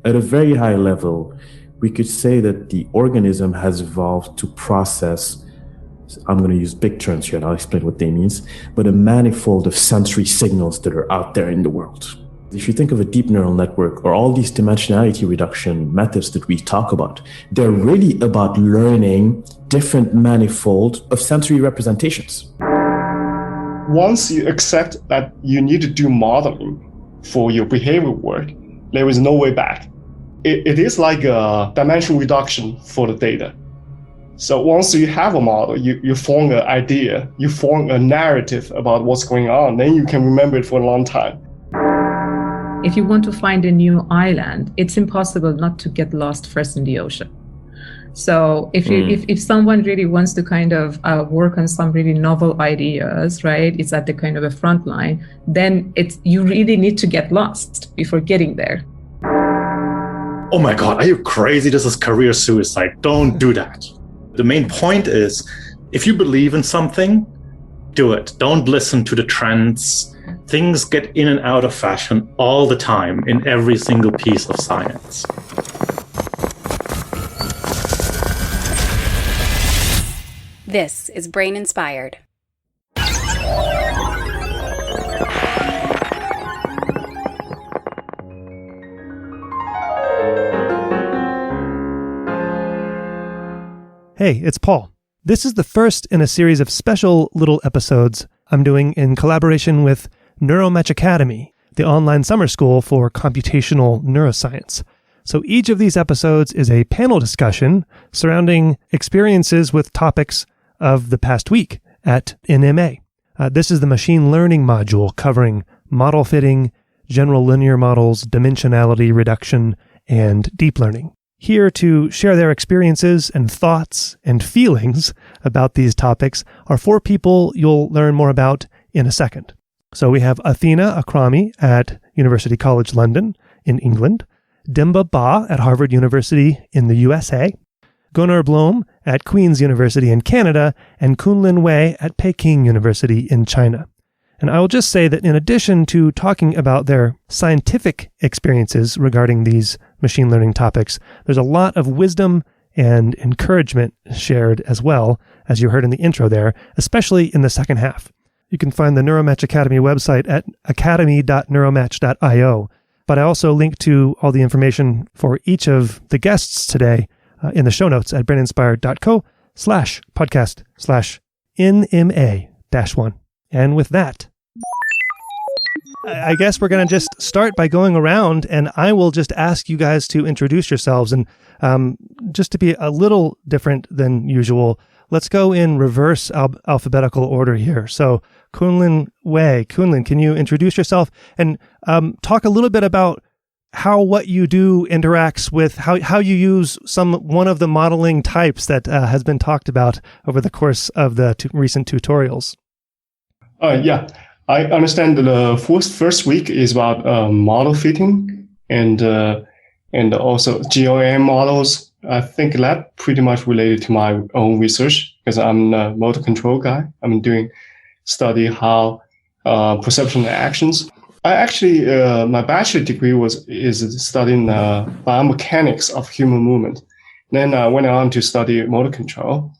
At a very high level, we could say that the organism has evolved to process, I'm going to use big terms here and I'll explain what they mean, but a manifold of sensory signals that are out there in the world. If you think of a deep neural network or all these dimensionality reduction methods that we talk about, they're really about learning different manifold of sensory representations. Once you accept that you need to do modeling for your behavior work, there is no way back. It is like a dimensional reduction for the data. So once you have a model, you form an idea, you form a narrative about what's going on, then you can remember it for a long time. If you want to find a new island, it's impossible not to get lost first in the ocean. So if someone really wants to kind of work on some really novel ideas, right, it's at the kind of a front line, then you really need to get lost before getting there. Oh my God, are you crazy? This is career suicide. Don't do that. The main point is, if you believe in something, do it. Don't listen to the trends. Things get in and out of fashion all the time in every single piece of science. This is Brain Inspired. Hey, it's Paul. This is the first in a series of special little episodes I'm doing in collaboration with Neuromatch Academy, the online summer school for computational neuroscience. So each of these episodes is a panel discussion surrounding experiences with topics of the past week at NMA. This is the machine learning module covering model fitting, general linear models, dimensionality reduction, and deep learning. Here to share their experiences and thoughts and feelings about these topics are four people you'll learn more about in a second. So we have Athena Akrami at University College London in England, Demba Ba at Harvard University in the USA, Gunnar Blohm at Queen's University in Canada, and Kunlin Wei at Peking University in China. And I will just say that in addition to talking about their scientific experiences regarding these machine learning topics, there's a lot of wisdom and encouragement shared as well, as you heard in the intro there, especially in the second half. You can find the Neuromatch Academy website at academy.neuromatch.io, but I also link to all the information for each of the guests today in the show notes at braininspired.co/podcast/NMA-1. And with that, I guess we're going to just start by going around, and I will just ask you guys to introduce yourselves. And just to be a little different than usual, let's go in reverse alphabetical order here. So Kunlin Wei. Kunlin, can you introduce yourself and talk a little bit about how what you do interacts with how you use one of the modeling types that has been talked about over the course of the recent tutorials? Yeah, I understand the first week is about model fitting and also GLM models. I think that pretty much related to my own research because I'm a motor control guy. I'm doing study how perception and actions. I actually my bachelor degree is studying biomechanics of human movement. Then I went on to study motor control.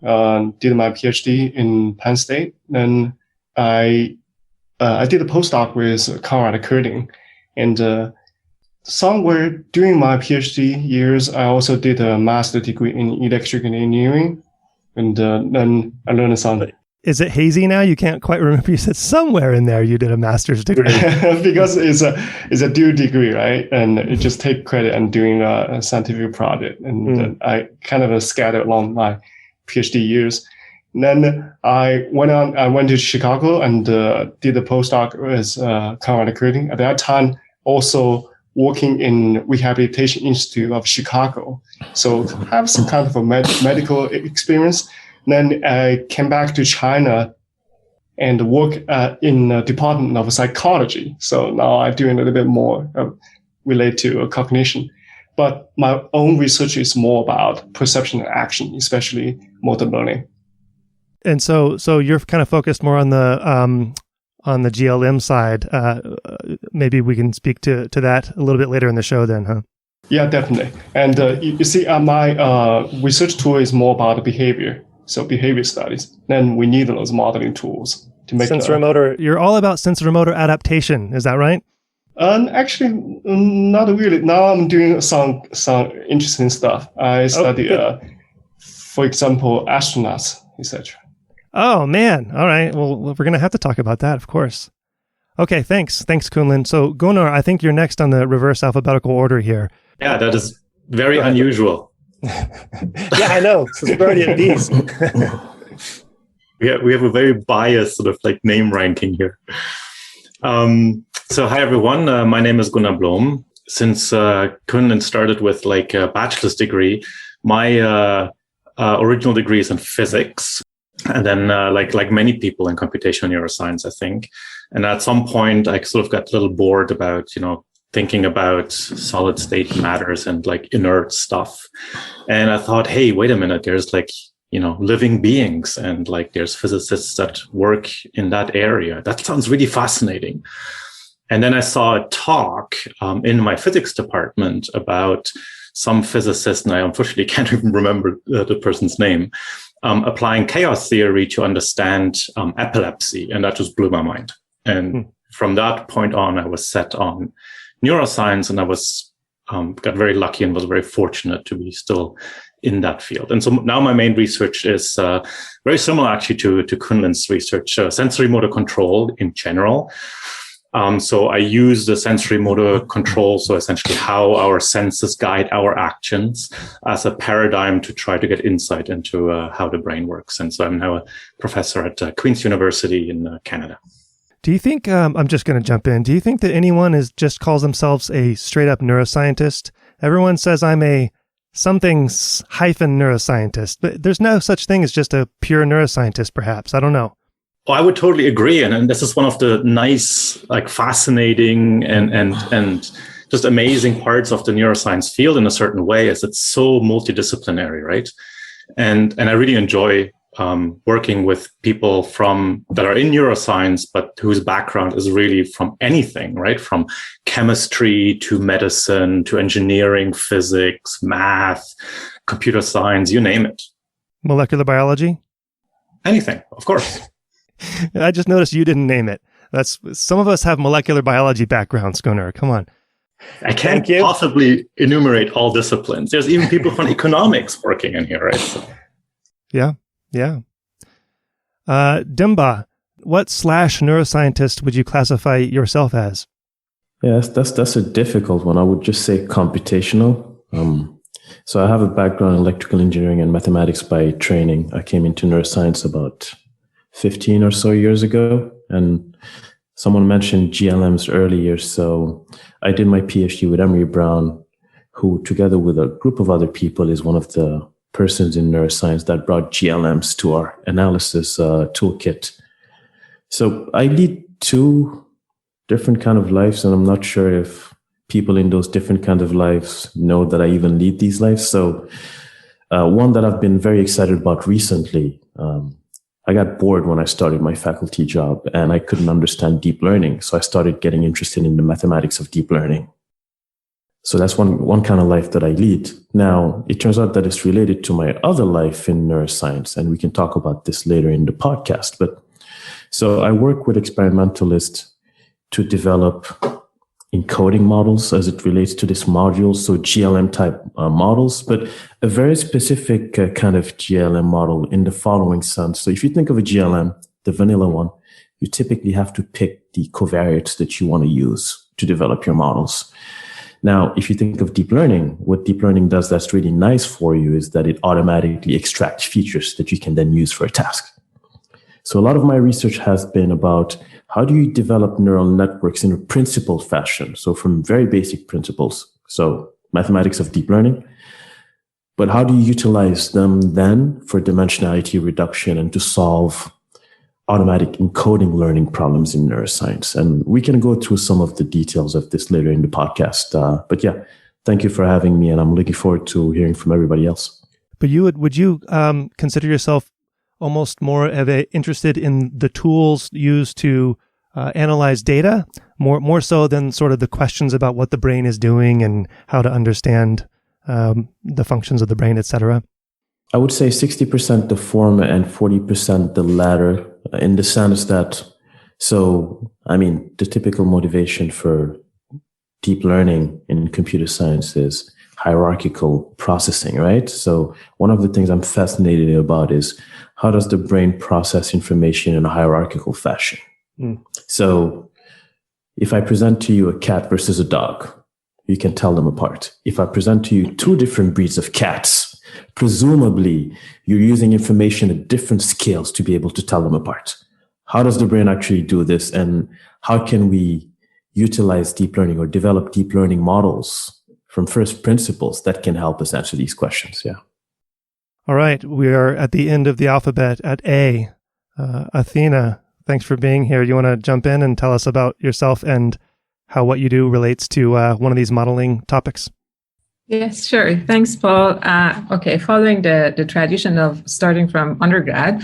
Did my PhD in Penn State. Then I did a postdoc with Gunnar Blohm, and somewhere during my PhD years, I also did a master degree in electrical engineering, and then I learned something. Is it hazy now? You can't quite remember. You said somewhere in there you did a master's degree. Because it's a dual degree, right? And it just take credit and doing a scientific project, and I kind of scattered along my PhD years. And then I went to Chicago and did a postdoc with Gunnar Blohm. At that time, also working in Rehabilitation Institute of Chicago. So I have some kind of a medical experience. Then I came back to China and work in the Department of Psychology. So now I'm doing a little bit more related to cognition. But my own research is more about perception and action, especially motor learning. And so you're kind of focused more on the GLM side. Maybe we can speak to that a little bit later in the show then, huh? Yeah, definitely. And you see, my research tool is more about behavior, so behavior studies. Then we need those modeling tools to make sensorimotor. You're all about sensorimotor adaptation, is that right? Actually, not really. Now I'm doing some interesting stuff. I study, for example, astronauts, etc. Oh man! All right. Well, we're going to have to talk about that, of course. Okay. Thanks, Kunlun. So Gunnar, I think you're next on the reverse alphabetical order here. Yeah, that is very unusual. Yeah, I know. Since we're already at these. We have a very biased sort of like name ranking here. So hi everyone, my name is Gunnar Blohm. Since Kunlun started with like a bachelor's degree, my original degree is in physics, and then like many people in computational neuroscience, I think. And at some point, I sort of got a little bored about thinking about solid state matters and like inert stuff. And I thought, hey, wait a minute, there's like living beings and like there's physicists that work in that area. That sounds really fascinating. And then I saw a talk in my physics department about some physicist, and I unfortunately can't even remember the person's name, applying chaos theory to understand epilepsy. And that just blew my mind. And from that point on, I was set on neuroscience, and I was got very lucky and was very fortunate to be still in that field. And so now my main research is very similar actually to Kunlin's research, sensory motor control in general. So I use the sensory motor control, so essentially how our senses guide our actions, as a paradigm to try to get insight into how the brain works. And so I'm now a professor at Queen's University in Canada. Do you think, I'm just going to jump in, do you think that anyone just calls themselves a straight up neuroscientist? Everyone says I'm a something-neuroscientist, but there's no such thing as just a pure neuroscientist, perhaps. I don't know. Oh, I would totally agree. And this is one of the nice, like fascinating and just amazing parts of the neuroscience field in a certain way, is it's so multidisciplinary, right? And I really enjoy working with people that are in neuroscience, but whose background is really from anything, right? From chemistry to medicine to engineering, physics, math, computer science, you name it. Molecular biology? Anything, of course. I just noticed you didn't name it. Some of us have molecular biology backgrounds, Gunnar. Come on. I can't possibly enumerate all disciplines. There's even people from economics working in here, right? So. Yeah. Demba, what /neuroscientist would you classify yourself as? Yes, that's a difficult one. I would just say computational. So I have a background in electrical engineering and mathematics by training. I came into neuroscience about 15 or so years ago, and someone mentioned GLMs earlier. So I did my PhD with Emery Brown, who together with a group of other people is one of the persons in neuroscience that brought GLMs to our analysis toolkit. So I lead two different kind of lives, and I'm not sure if people in those different kind of lives know that I even lead these lives. So one that I've been very excited about recently, I got bored when I started my faculty job and I couldn't understand deep learning. So I started getting interested in the mathematics of deep learning. So that's one kind of life that I lead. Now, it turns out that it's related to my other life in neuroscience, and we can talk about this later in the podcast. But so I work with experimentalists to develop encoding models as it relates to this module, so GLM type models, but a very specific kind of GLM model in the following sense. So if you think of a GLM, the vanilla one, you typically have to pick the covariates that you want to use to develop your models. Now, if you think of deep learning, what deep learning does that's really nice for you is that it automatically extracts features that you can then use for a task. So a lot of my research has been about how do you develop neural networks in a principled fashion? So from very basic principles, so mathematics of deep learning, but how do you utilize them then for dimensionality reduction and to solve automatic encoding learning problems in neuroscience? And we can go through some of the details of this later in the podcast. But yeah, thank you for having me, and I'm looking forward to hearing from everybody else. But would you consider yourself almost more of interested in the tools used to analyze data more so than sort of the questions about what the brain is doing and how to understand the functions of the brain, etc.? I would say 60% the former and 40% the latter, in the sense that, the typical motivation for deep learning in computer science is hierarchical processing, right? So one of the things I'm fascinated about is how does the brain process information in a hierarchical fashion? So if I present to you a cat versus a dog, you can tell them apart. If I present to you two different breeds of cats, presumably you're using information at different scales to be able to tell them apart. How does the brain actually do this? And how can we utilize deep learning or develop deep learning models from first principles that can help us answer these questions? Yeah. All right. We are at the end of the alphabet at A. Athena, thanks for being here. You want to jump in and tell us about yourself and how what you do relates to one of these modeling topics? Yes, sure. Thanks, Paul. Following the tradition of starting from undergrad,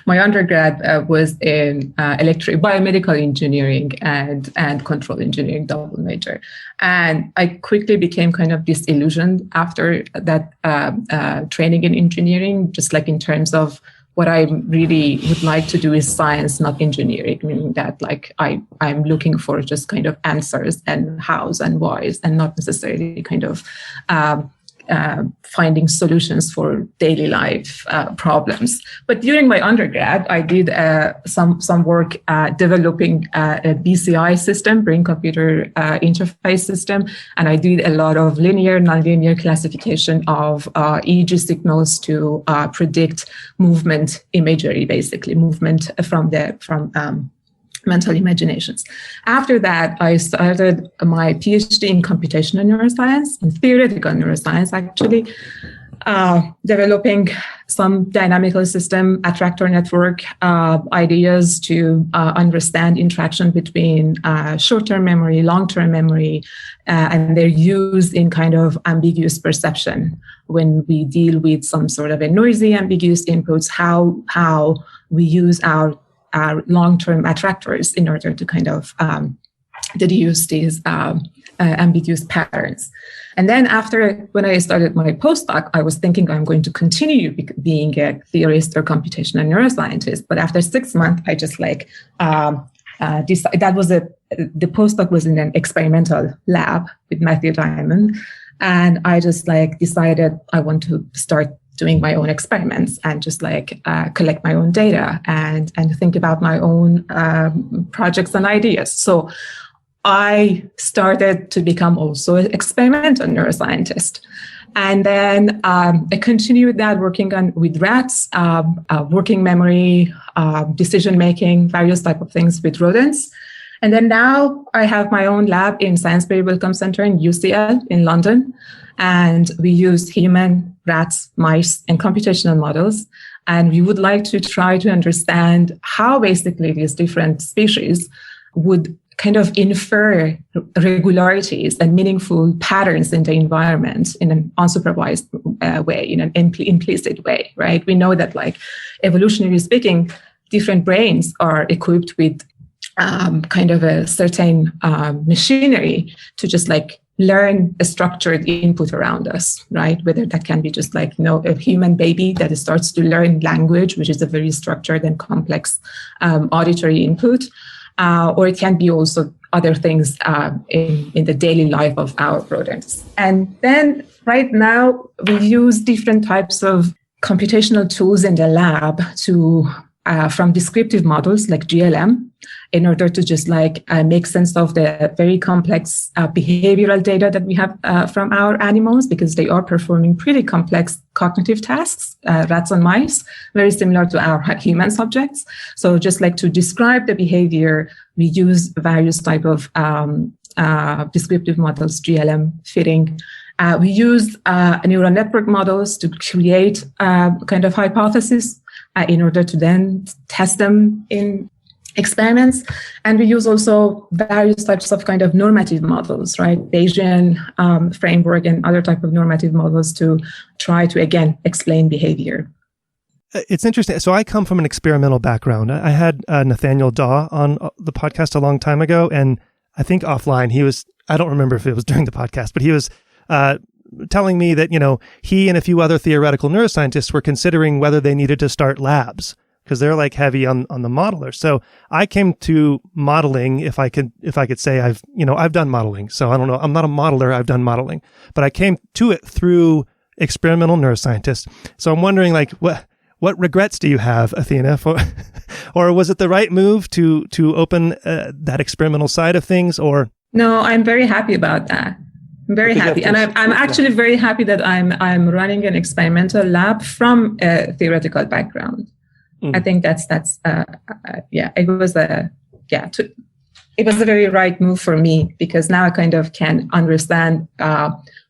my undergrad was in biomedical engineering and control engineering double major. And I quickly became kind of disillusioned after that training in engineering, just like in terms of what I really would like to do is science, not engineering, meaning that like I'm looking for just kind of answers and hows and whys and not necessarily kind of finding solutions for daily life problems. But during my undergrad, I did some work developing a BCI system, brain-computer interface system, and I did a lot of linear, nonlinear classification of EEG signals to predict movement imagery, basically movement from mental imaginations. After that, I started my PhD in computational neuroscience, in theoretical neuroscience, actually, developing some dynamical system, attractor network ideas to understand interaction between short-term memory, long-term memory, and their use in kind of ambiguous perception. When we deal with some sort of a noisy, ambiguous inputs, how we use our long-term attractors in order to kind of deduce these ambiguous patterns. And then when I started my postdoc, I was thinking I'm going to continue being a theorist or computational neuroscientist. But after 6 months, I just decided the postdoc was in an experimental lab with Matthew Diamond. And I just decided I want to start doing my own experiments and just collect my own data and think about my own projects and ideas. So I started to become also an experimental neuroscientist. And then I continued that working with rats, working memory, decision-making, various type of things with rodents. And then now I have my own lab in Sainsbury Wellcome Center in UCL in London. And we use human, rats, mice, and computational models. And we would like to try to understand how basically these different species would kind of infer regularities and meaningful patterns in the environment in an unsupervised way, in an implicit way, right? We know that evolutionarily speaking, different brains are equipped with kind of a certain machinery to just learn a structured input around us, right? Whether that can be just a human baby that starts to learn language, which is a very structured and complex auditory input, or it can be also other things in the daily life of our rodents. And then right now we use different types of computational tools in the lab to from descriptive models like GLM, in order to just make sense of the very complex behavioral data that we have from our animals, because they are performing pretty complex cognitive tasks, rats and mice, very similar to our human subjects. So just to describe the behavior, we use various type of descriptive models, GLM fitting. We use neural network models to create kind of hypotheses in order to then test them in experiments. And we use also various types of kind of normative models, right? Bayesian framework and other type of normative models to try to, again, explain behavior. it's interesting. So I come from an experimental background. I had Nathaniel Daw on the podcast a long time ago, and I think offline I don't remember if it was during the podcast, but he was telling me that, he and a few other theoretical neuroscientists were considering whether they needed to start labs because they're like heavy on the modeler. So I came to modeling, if I could say I've done modeling. So I don't know, I'm not a modeler, I've done modeling, but I came to it through experimental neuroscientists. So I'm wondering, like, what regrets do you have, Athena, or was it the right move to open that experimental side of things? Or no, I'm very happy about that. I'm very happy, and I'm actually very happy that I'm running an experimental lab from a theoretical background. I think it was it was a very right move for me, because now I kind of can understand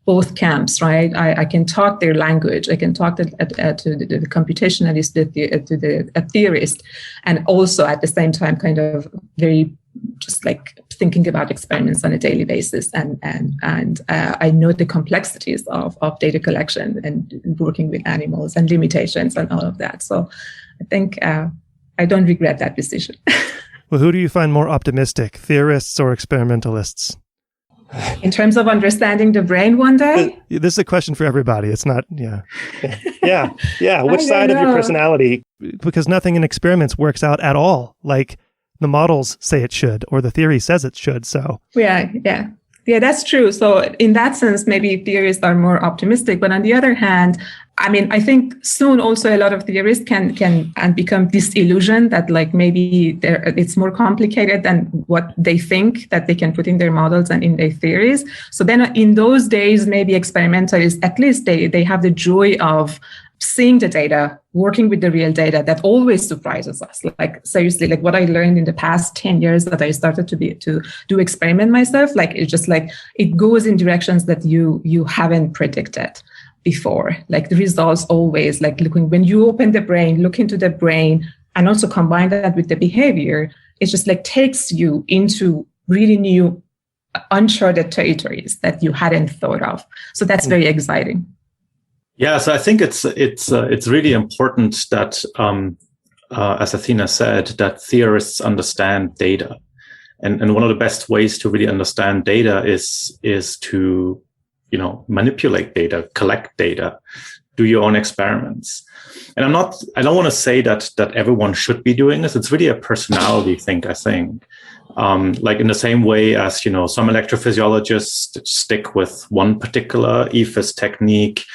both camps, right? I can talk their language. I can talk to the computationalist, to the theorist, and also at the same time kind of very just like thinking about experiments on a daily basis. And I know the complexities of data collection and working with animals and limitations and all of that. So I think I don't regret that decision. Well, who do you find more optimistic, theorists or experimentalists? In terms of understanding the brain one day? This is a question for everybody. It's not, yeah. Which side of your personality? Because nothing in experiments works out at all like the models say it should, or the theory says it should. So yeah, that's true. So in that sense, maybe theorists are more optimistic. But on the other hand, I mean, I think soon also a lot of theorists can become disillusioned that like maybe it's more complicated than what they think that they can put in their models and in their theories. So then in those days, maybe experimentalists, at least they have the joy of seeing the data, working with the real data that always surprises us. Like seriously, like what I learned in the past 10 years that I started to do experiment myself, like it's just like it goes in directions that you haven't predicted before. Like the results always, like when you open the brain, look into the brain, and also combine that with the behavior, it just like takes you into really new, uncharted territories that you hadn't thought of. So that's very exciting. Yeah, so I think it's really important that, as Athena said, that theorists understand data, and one of the best ways to really understand data is to manipulate data, collect data, do your own experiments. And I don't want to say that everyone should be doing this. It's really a personality thing, I think. Like in the same way as some electrophysiologists stick with one particular EFIS technique.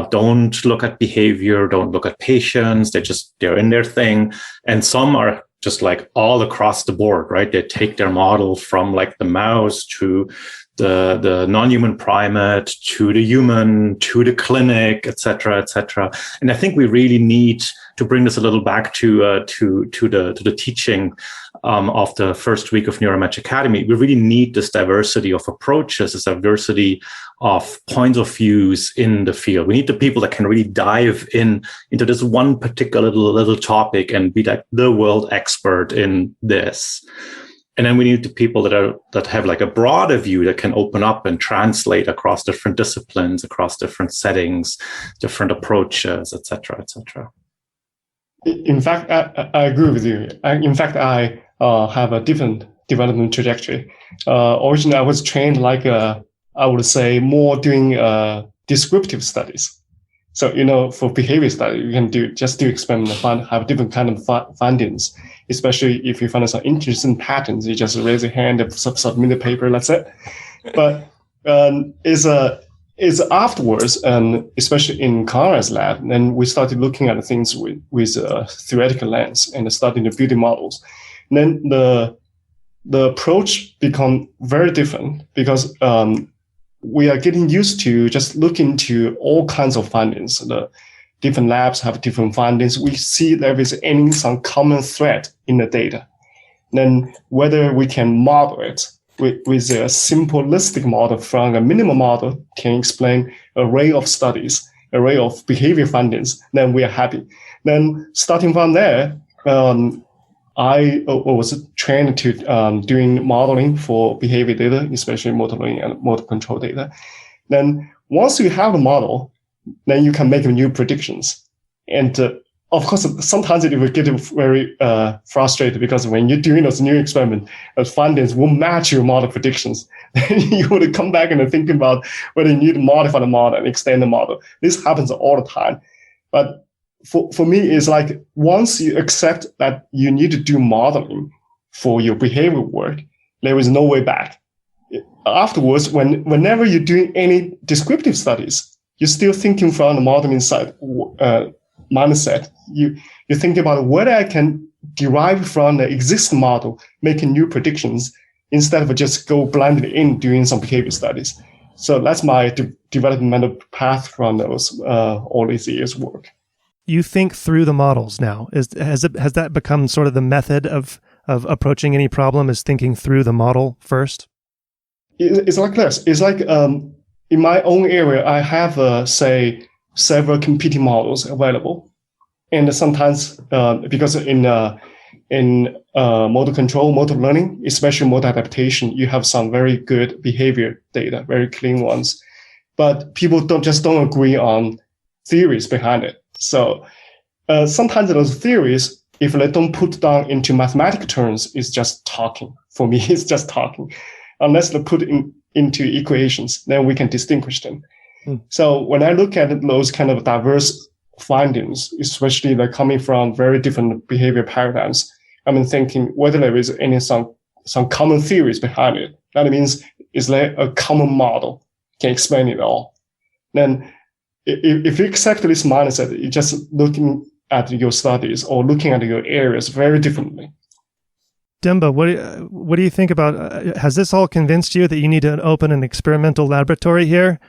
Don't look at behavior, don't look at patients. They're in their thing. And some are just like all across the board, right? They take their model from like the mouse to the non-human primate to the human to the clinic, et cetera, et cetera. And I think we really need to bring this a little back to the teaching of the first week of Neuromatch Academy. We really need this diversity of approaches, this diversity of points of views in the field. We need the people that can really dive into this one particular little topic and be like the world expert in this. And then we need the people that have like a broader view that can open up and translate across different disciplines, across different settings, different approaches, et cetera, et cetera. In fact, I agree with you. I have a different development trajectory. Originally, I was trained like I would say more doing descriptive studies. So, for behavior study, you can do experiment and have different kind of findings, especially if you find some interesting patterns. You just raise your hand and submit the paper, that's it. But is afterwards, and especially in Conrad's lab, then we started looking at things with a theoretical lens and studying the building models. And then the approach become very different because we are getting used to just look into all kinds of findings. The different labs have different findings. We see there is some common thread in the data. Then whether we can model it with a simplistic model from a minimal model can explain array of studies, array of behavior findings, then we are happy. Then starting from there, I was trained to doing modeling for behavior data, especially motor learning and motor control data. Then once you have a model, then you can make new predictions. And of course, sometimes it will get very frustrated because when you're doing those new experiments, the findings will match your model predictions. Then you would come back and think about whether you need to modify the model and extend the model. This happens all the time. But for me, it's like once you accept that you need to do modeling for your behavior work, there is no way back. Afterwards, whenever you're doing any descriptive studies, you're still thinking from the modeling side mindset. You're thinking about whether I can derive from the existing model, making new predictions, instead of just go blindly in doing some behavior studies. So that's my developmental path from those all these years' work. You think through the models now. Has that become sort of the method of approaching any problem, is thinking through the model first? It's like this. It's like in my own area, I have, say, several competing models available. And sometimes, because in model control, model learning, especially model adaptation, you have some very good behavior data, very clean ones. But people don't agree on theories behind it. So sometimes those theories, if they don't put down into mathematical terms, it's just talking. For me, it's just talking. Unless they put into equations, then we can distinguish them. So when I look at those kind of diverse findings, especially they're coming from very different behavior paradigms, I'm thinking whether there is some common theories behind it. That means, is there a common model can explain it all? Then if you accept this mindset, you're just looking at your studies or looking at your areas very differently. Demba, what do you think about, has this all convinced you that you need to open an experimental laboratory here?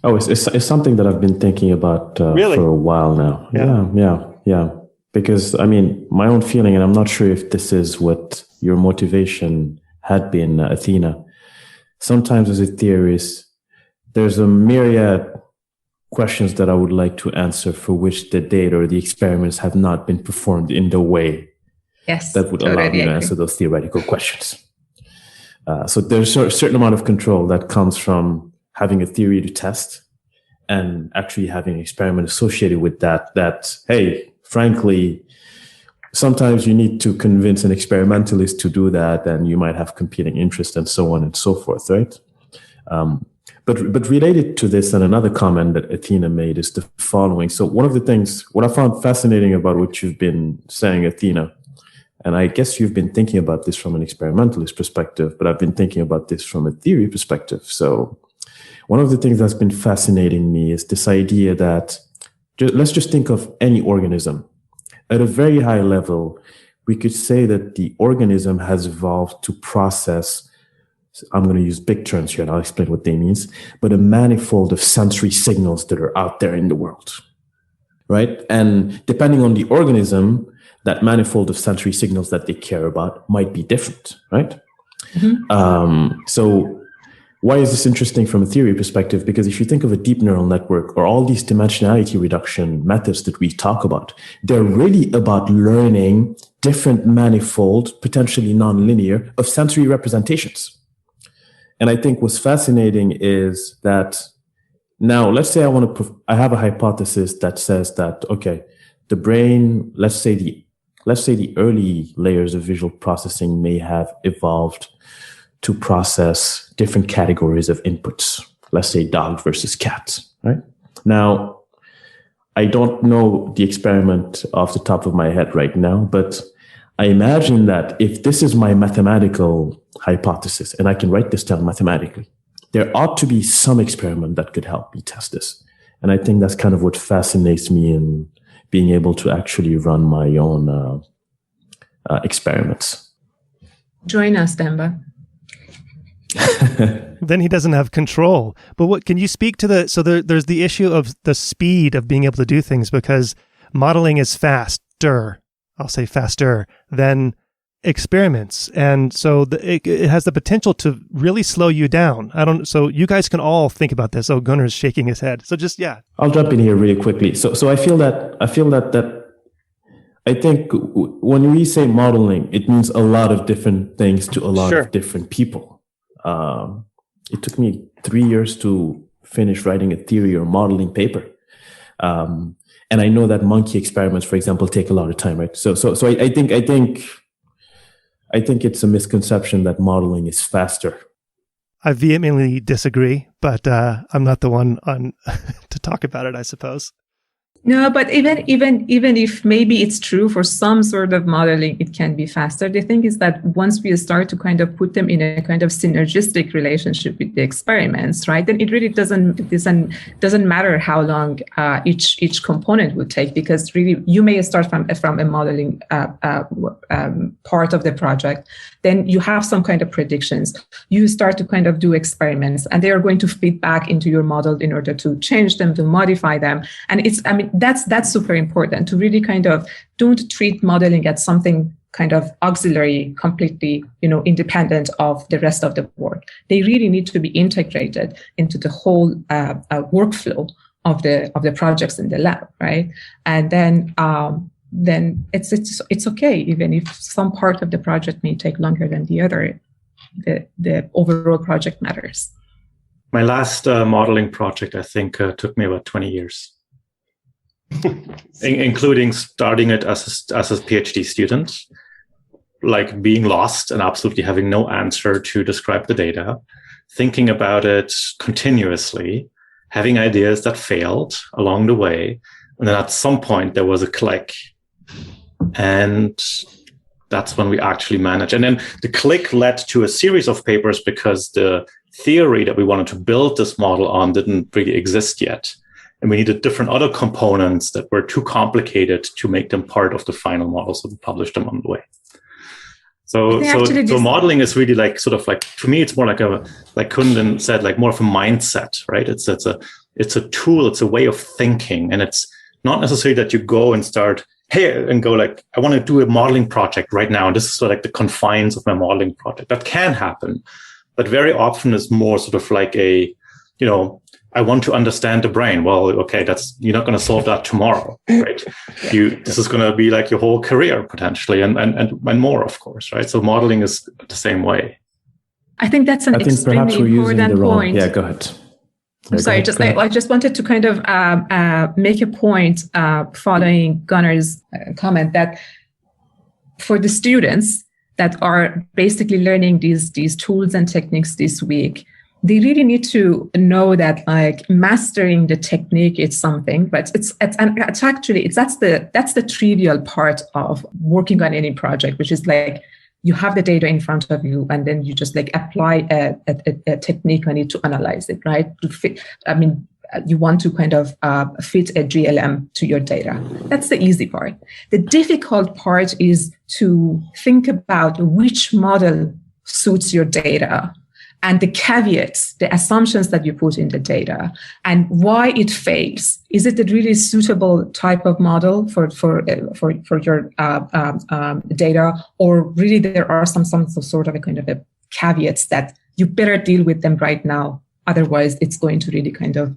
Oh, it's something that I've been thinking about really? For a while now. Yeah. Because, my own feeling, and I'm not sure if this is what your motivation had been, Athena, sometimes as a theorist, there's a myriad questions that I would like to answer for which the data or the experiments have not been performed in the way that would allow me to answer those theoretical questions. So there's a certain amount of control that comes from having a theory to test and actually having an experiment associated with that, hey, frankly, sometimes you need to convince an experimentalist to do that, and you might have competing interests and so on and so forth, right? But related to this, and another comment that Athena made is the following. So one of the things, what I found fascinating about what you've been saying, Athena, and I guess you've been thinking about this from an experimentalist perspective, but I've been thinking about this from a theory perspective. So one of the things that's been fascinating me is this idea that, let's just think of any organism. At a very high level, we could say that the organism has evolved to process, I'm going to use big terms here and I'll explain what they means, but a manifold of sensory signals that are out there in the world, right? And depending on the organism, that manifold of sensory signals that they care about might be different, right? Mm-hmm. So why is this interesting from a theory perspective? Because if you think of a deep neural network or all these dimensionality reduction methods that we talk about, they're really about learning different manifold, potentially nonlinear, of sensory representations. And I think what's fascinating is that now, let's say I have a hypothesis that says that, okay, the brain, let's say the early layers of visual processing may have evolved to process different categories of inputs. Let's say dog versus cat, right? Now, I don't know the experiment off the top of my head right now, but I imagine that if this is my mathematical hypothesis, and I can write this down mathematically, there ought to be some experiment that could help me test this. And I think that's kind of what fascinates me in being able to actually run my own experiments. Join us, Demba. Then he doesn't have control. But what can you speak to there's the issue of the speed of being able to do things, because modeling is faster, I'll say faster than experiments. And so it has the potential to really slow you down. So you guys can all think about this. Oh, Gunnar's shaking his head. So just, yeah. I'll jump in here really quickly. So I feel that I think when we say modeling, it means a lot of different things to a lot of different people. It took me 3 years to finish writing a theory or modeling paper. And I know that monkey experiments, for example, take a lot of time, right? So I think it's a misconception that modeling is faster. I vehemently disagree, but I'm not the one on to talk about it, I suppose. No, but even if maybe it's true for some sort of modeling, it can be faster. The thing is that once we start to kind of put them in a kind of synergistic relationship with the experiments, right? Then it really doesn't matter how long each component will take, because really you may start from a modeling part of the project. Then you have some kind of predictions. You start to kind of do experiments, and they are going to feed back into your model in order to change them, to modify them. And that's super important to really kind of don't treat modeling as something kind of auxiliary, completely, independent of the rest of the work. They really need to be integrated into the whole workflow of the projects in the lab, right? And then it's okay, even if some part of the project may take longer than the other. The overall project matters. My last modeling project, I think, took me about 20 years. Including starting it as a PhD student, like being lost and absolutely having no answer to describe the data, thinking about it continuously, having ideas that failed along the way. And then at some point there was a click, and that's when we actually managed. And then the click led to a series of papers because the theory that we wanted to build this model on didn't really exist yet. And we needed different other components that were too complicated to make them part of the final model. So we published them on the way. So modeling is really like, sort of like, to me, it's more like Kunlun said, like more of a mindset, right? It's a tool, it's a way of thinking. And it's not necessarily that you go and start here and go like, I want to do a modeling project right now. And this is sort of like the confines of my modeling project. That can happen. But very often it's more sort of like I want to understand the brain. Well, okay, you're not going to solve that tomorrow, right? This is going to be like your whole career potentially, and more, of course, right? So modeling is the same way. I think that's an extremely important point. Yeah, go ahead. I'm sorry, I just wanted to kind of make a point following Gunnar's comment that for the students that are basically learning these tools and techniques this week, they really need to know that like mastering the technique is something, but that's the trivial part of working on any project, which is like you have the data in front of you and then you just like apply a technique on it to analyze it, right? You want to kind of fit a GLM to your data. That's the easy part. The difficult part is to think about which model suits your data, and the caveats, the assumptions that you put in the data, and why it fails. Is it a really suitable type of model for your data, or really there are some sort of a kind of a caveats that you better deal with them right now? Otherwise, it's going to really kind of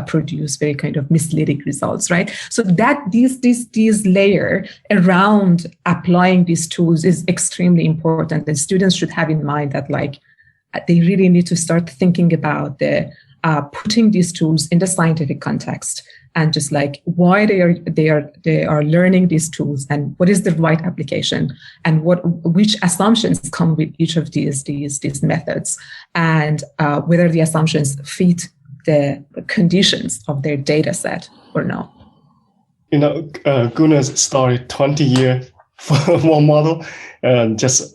produce very kind of misleading results, right? So that these layer around applying these tools is extremely important, and students should have in mind that like, they really need to start thinking about putting these tools in the scientific context, and just like why they are learning these tools, and what is the right application, and which assumptions come with each of these methods, and whether the assumptions fit the conditions of their data set or not. Gunnar started 20 years for one model, and just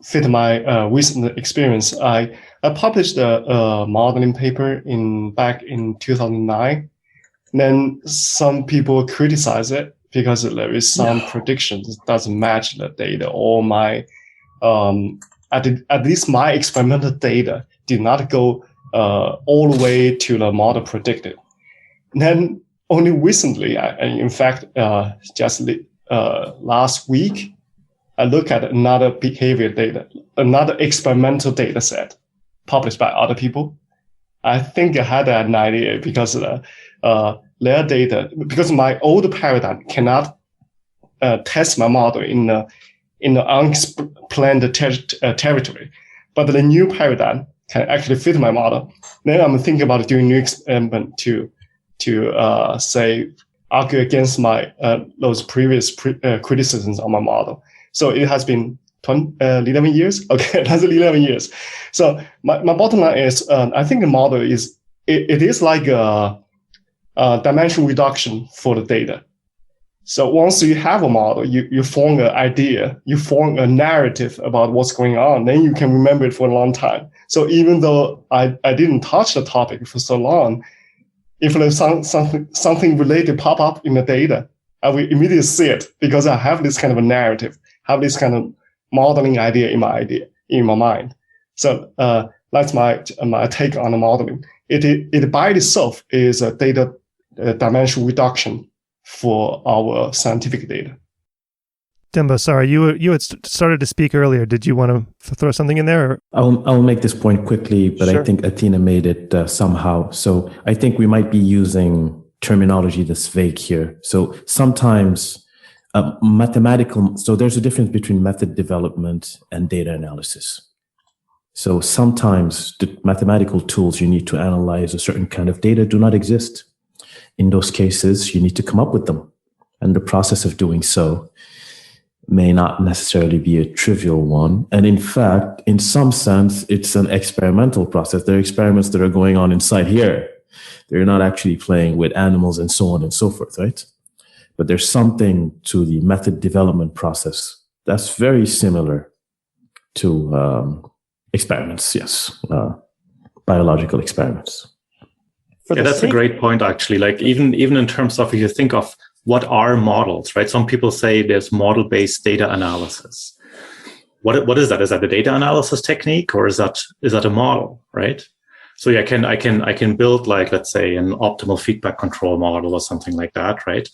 fit my recent experience. I published a modeling paper back in 2009. Then some people criticize it because there is some predictions that doesn't match the data, or my at least my experimental data did not go all the way to the model predicted. Then only recently, in fact, just last week, I look at another behavior data, another experimental data set published by other people. I think I had an idea because their data, because my old paradigm cannot test my model in the unplanned territory, but the new paradigm can actually fit my model. Then I'm thinking about doing new experiment to say argue against my those previous criticisms on my model. So it has been 11 years. Okay, that's 11 years. So my bottom line is, I think the model is, it is like a dimension reduction for the data. So once you have a model, you form an idea, you form a narrative about what's going on, then you can remember it for a long time. So even though I didn't touch the topic for so long, if there's something related pop up in the data, I will immediately see it because I have this kind of a narrative, have this kind of modeling idea in my mind. So that's my take on the modeling. It by itself is a data dimension reduction for our scientific data. Demba, sorry, you had started to speak earlier. Did you want to throw something in there? Or? I'll make this point quickly, but sure. I think Athena made it somehow. So I think we might be using terminology that's vague here. So sometimes so there's a difference between method development and data analysis. So sometimes the mathematical tools you need to analyze a certain kind of data do not exist. In those cases, you need to come up with them. And the process of doing so may not necessarily be a trivial one. And in fact, in some sense, it's an experimental process. There are experiments that are going on inside here. They're not actually playing with animals and so on and so forth, right? But there's something to the method development process that's very similar to experiments, yes, biological experiments. Yeah, that's a great point, actually. Like even in terms of, if you think of what are models, right? Some people say there's model-based data analysis. What is that? Is that a data analysis technique, or is that a model, right? So yeah, I can build, like, let's say, an optimal feedback control model or something like that, right?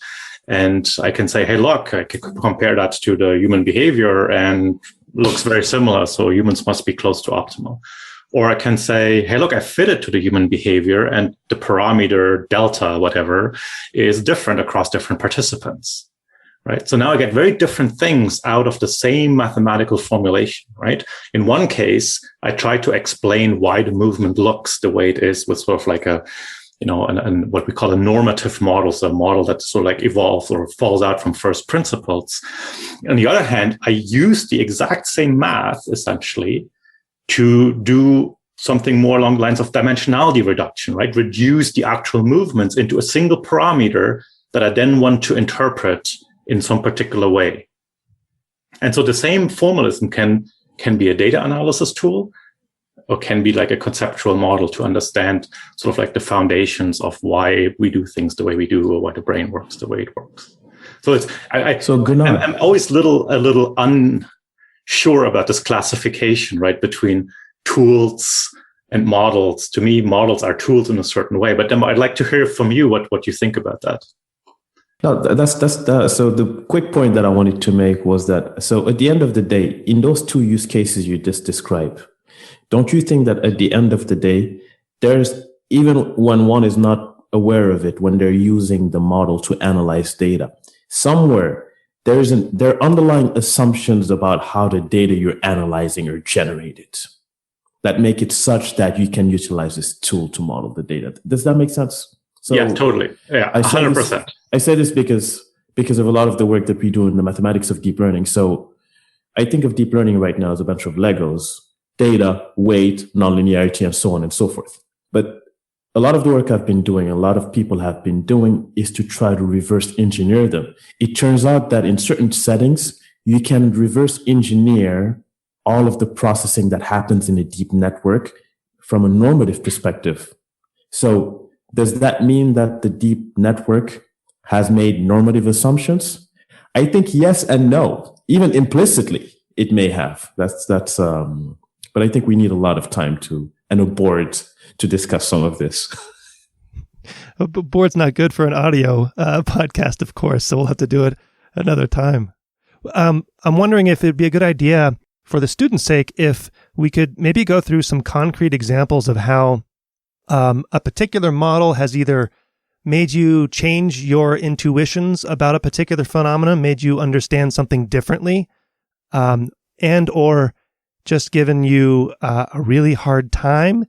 And I can say, hey, look, I can compare that to the human behavior and looks very similar. So humans must be close to optimal. Or I can say, hey, look, I fit it to the human behavior and the parameter delta, whatever, is different across different participants, right? So now I get very different things out of the same mathematical formulation, right? In one case, I try to explain why the movement looks the way it is with sort of like a, and what we call a normative model, so a model that sort of like evolves or falls out from first principles. On the other hand, I use the exact same math, essentially, to do something more along the lines of dimensionality reduction, right? Reduce the actual movements into a single parameter that I then want to interpret in some particular way. And so the same formalism can be a data analysis tool, or can be like a conceptual model to understand sort of like the foundations of why we do things the way we do, or why the brain works the way it works. So I'm always a little unsure about this classification, right, between tools and models. To me, models are tools in a certain way. But then I'd like to hear from you what you think about that. No, so the quick point that I wanted to make was that, so at the end of the day, in those two use cases you just described, don't you think that at the end of the day, there's, even when one is not aware of it, when they're using the model to analyze data, somewhere there are underlying assumptions about how the data you're analyzing are generated that make it such that you can utilize this tool to model the data. Does that make sense? So yeah, totally. Yeah, 100%. I say this because of a lot of the work that we do in the mathematics of deep learning. So I think of deep learning right now as a bunch of Legos: data, weight, nonlinearity, and so on and so forth. But a lot of the work I've been doing, a lot of people have been doing, is to try to reverse engineer them. It turns out that in certain settings, you can reverse engineer all of the processing that happens in a deep network from a normative perspective. So does that mean that the deep network has made normative assumptions? I think yes and no. Even implicitly, it may have. But I think we need a lot of time and a board to discuss some of this. But board's not good for an audio podcast, of course, so we'll have to do it another time. I'm wondering if it'd be a good idea, for the students' sake, if we could maybe go through some concrete examples of how a particular model has either made you change your intuitions about a particular phenomenon, made you understand something differently, and or just given you a really hard time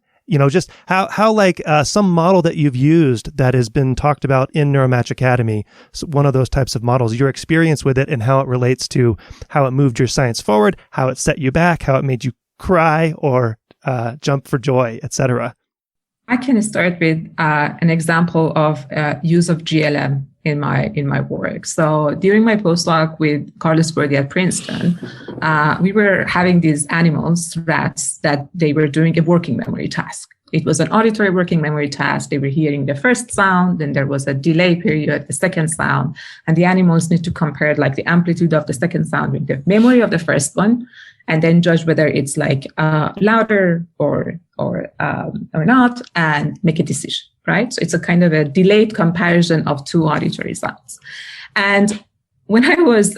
Just how like some model that you've used that has been talked about in Neuromatch Academy, so one of those types of models, your experience with it and how it relates to how it moved your science forward, how it set you back, how it made you cry or jump for joy, etc. I can start with an example of use of GLM in my work. So during my postdoc with Carlos Bordi at Princeton, we were having these animals, rats, that they were doing a working memory task. It was an auditory working memory task. They were hearing the first sound, then there was a delay period, the second sound, and the animals need to compare like the amplitude of the second sound with the memory of the first one, and then judge whether it's like louder or not, and make a decision, right? So it's a kind of a delayed comparison of two auditory sounds. And when I was,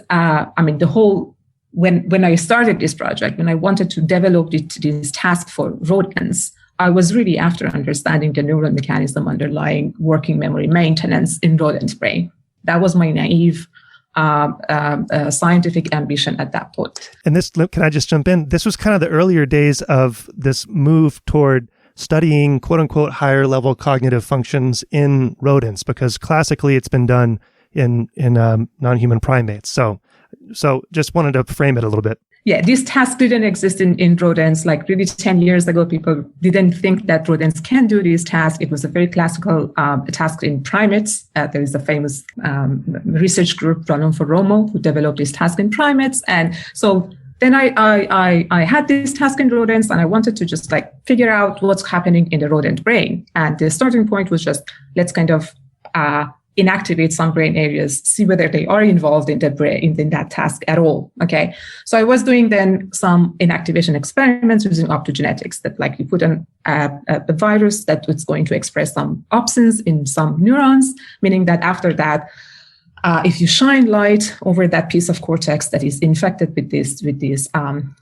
when I started this project, when I wanted to develop this task for rodents, I was really after understanding the neural mechanism underlying working memory maintenance in rodent brain. That was my naive scientific ambition at that point. And this, can I just jump in? This was kind of the earlier days of this move toward studying quote unquote higher level cognitive functions in rodents, because classically it's been done in non-human primates. So just wanted to frame it a little bit. Yeah, this task didn't exist in rodents. Like really 10 years ago, people didn't think that rodents can do this task. It was a very classical task in primates. There is a famous research group, Ranulfo Romo, who developed this task in primates. And so then I had this task in rodents, and I wanted to just like figure out what's happening in the rodent brain. And the starting point was just, let's kind of inactivate some brain areas, see whether they are involved in the brain in that task at all. Okay, so I was doing then some inactivation experiments using optogenetics, that like you put a virus that was going to express some opsins in some neurons, meaning that after that, if you shine light over that piece of cortex that is infected with this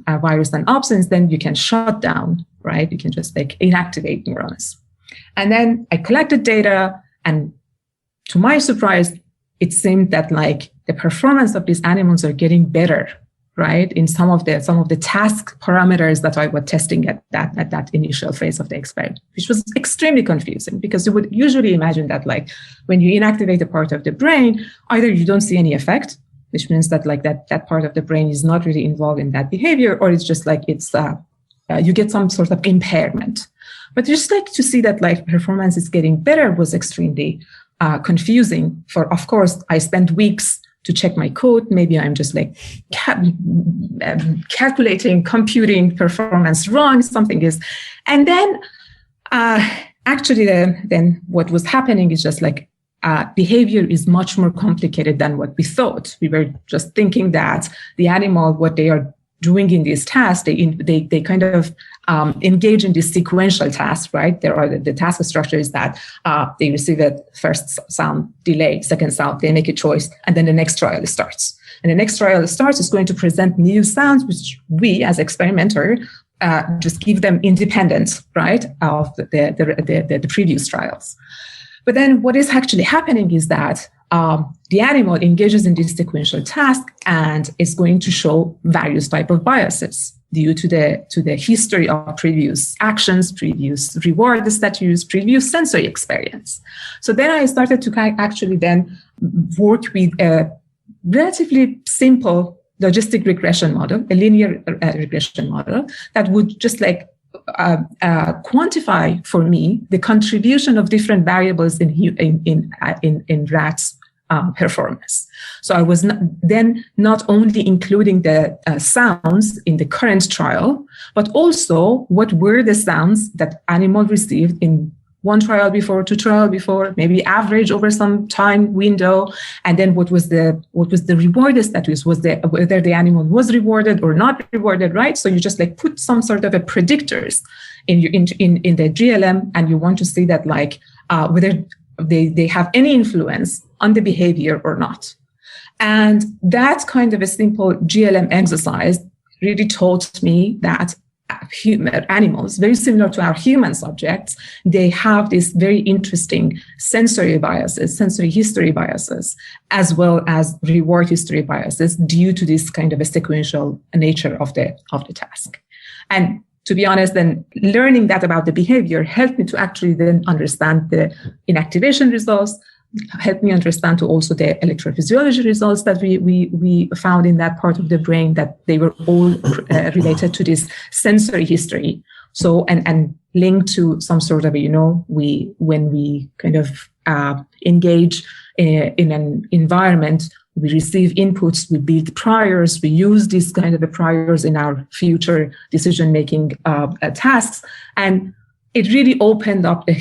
virus and opsins, then you can shut down, right? You can just like inactivate neurons. And then I collected data, and to my surprise, it seemed that like the performance of these animals are getting better, right? In some of the task parameters that I was testing at that initial phase of the experiment, which was extremely confusing, because you would usually imagine that like when you inactivate a part of the brain, either you don't see any effect, which means that like that part of the brain is not really involved in that behavior, or it's just like you get some sort of impairment. But just like to see that like performance is getting better was extremely confusing. Of course, I spent weeks to check my code. Maybe I'm just like calculating, computing performance wrong, something is. And then actually then what was happening is just like behavior is much more complicated than what we thought. We were just thinking that the animal, what they are doing in these tasks, they kind of engage in this sequential task, right? There are the task structure is that they receive a first sound, delay, second sound, they make a choice, and then the next trial starts. And the next trial starts is going to present new sounds, which we as experimenter just give them independent, right, of the previous trials. But then what is actually happening is that the animal engages in this sequential task and is going to show various type of biases due to the history of previous actions, previous rewards that you use, previous sensory experience. So then I started to actually then work with a relatively simple logistic regression model, a linear regression model that would just like quantify for me the contribution of different variables in rats' performance. So I was not only including the sounds in the current trial, but also what were the sounds that animal received in one trial before, two trial before, maybe average over some time window, and then what was the reward status, whether the animal was rewarded or not rewarded, right? So you just like put some sort of a predictors in the GLM, and you want to see that like whether they have any influence on the behavior or not. And that kind of a simple GLM exercise really taught me that animals, very similar to our human subjects, they have these very interesting sensory biases, sensory history biases, as well as reward history biases due to this kind of a sequential nature of the task. And to be honest, then learning that about the behavior helped me to actually then understand the inactivation results, helped me understand to also the electrophysiology results that we found in that part of the brain, that they were all related to this sensory history. So, and linked to some sort of, when we kind of engage in an environment, we receive inputs, we build priors, we use these kind of priors in our future decision-making tasks. And it really opened up a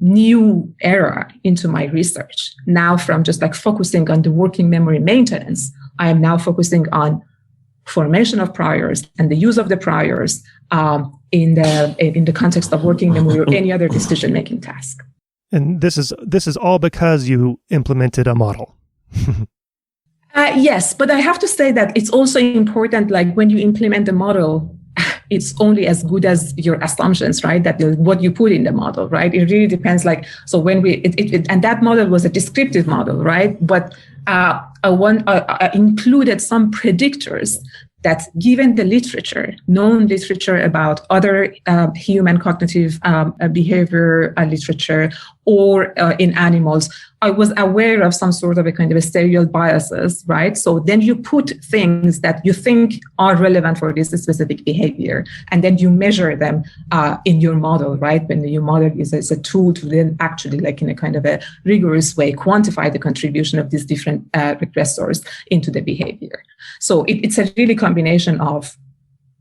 new era into my research. Now, from just like focusing on the working memory maintenance, I am now focusing on formation of priors and the use of the priors in the context of working memory or any other decision-making task. And this is all because you implemented a model. Yes, but I have to say that it's also important, like when you implement a model, it's only as good as your assumptions, right? That what you put in the model, right? It really depends. Like, so when and that model was a descriptive model, right? But I included some predictors that, given the known literature about other human cognitive behavior literature or in animals, I was aware of some sort of a kind of a serial biases, right? So then you put things that you think are relevant for this specific behavior, and then you measure them in your model, right? When your model is a tool to then actually, like in a kind of a rigorous way, quantify the contribution of these different regressors into the behavior. So it's a really combination of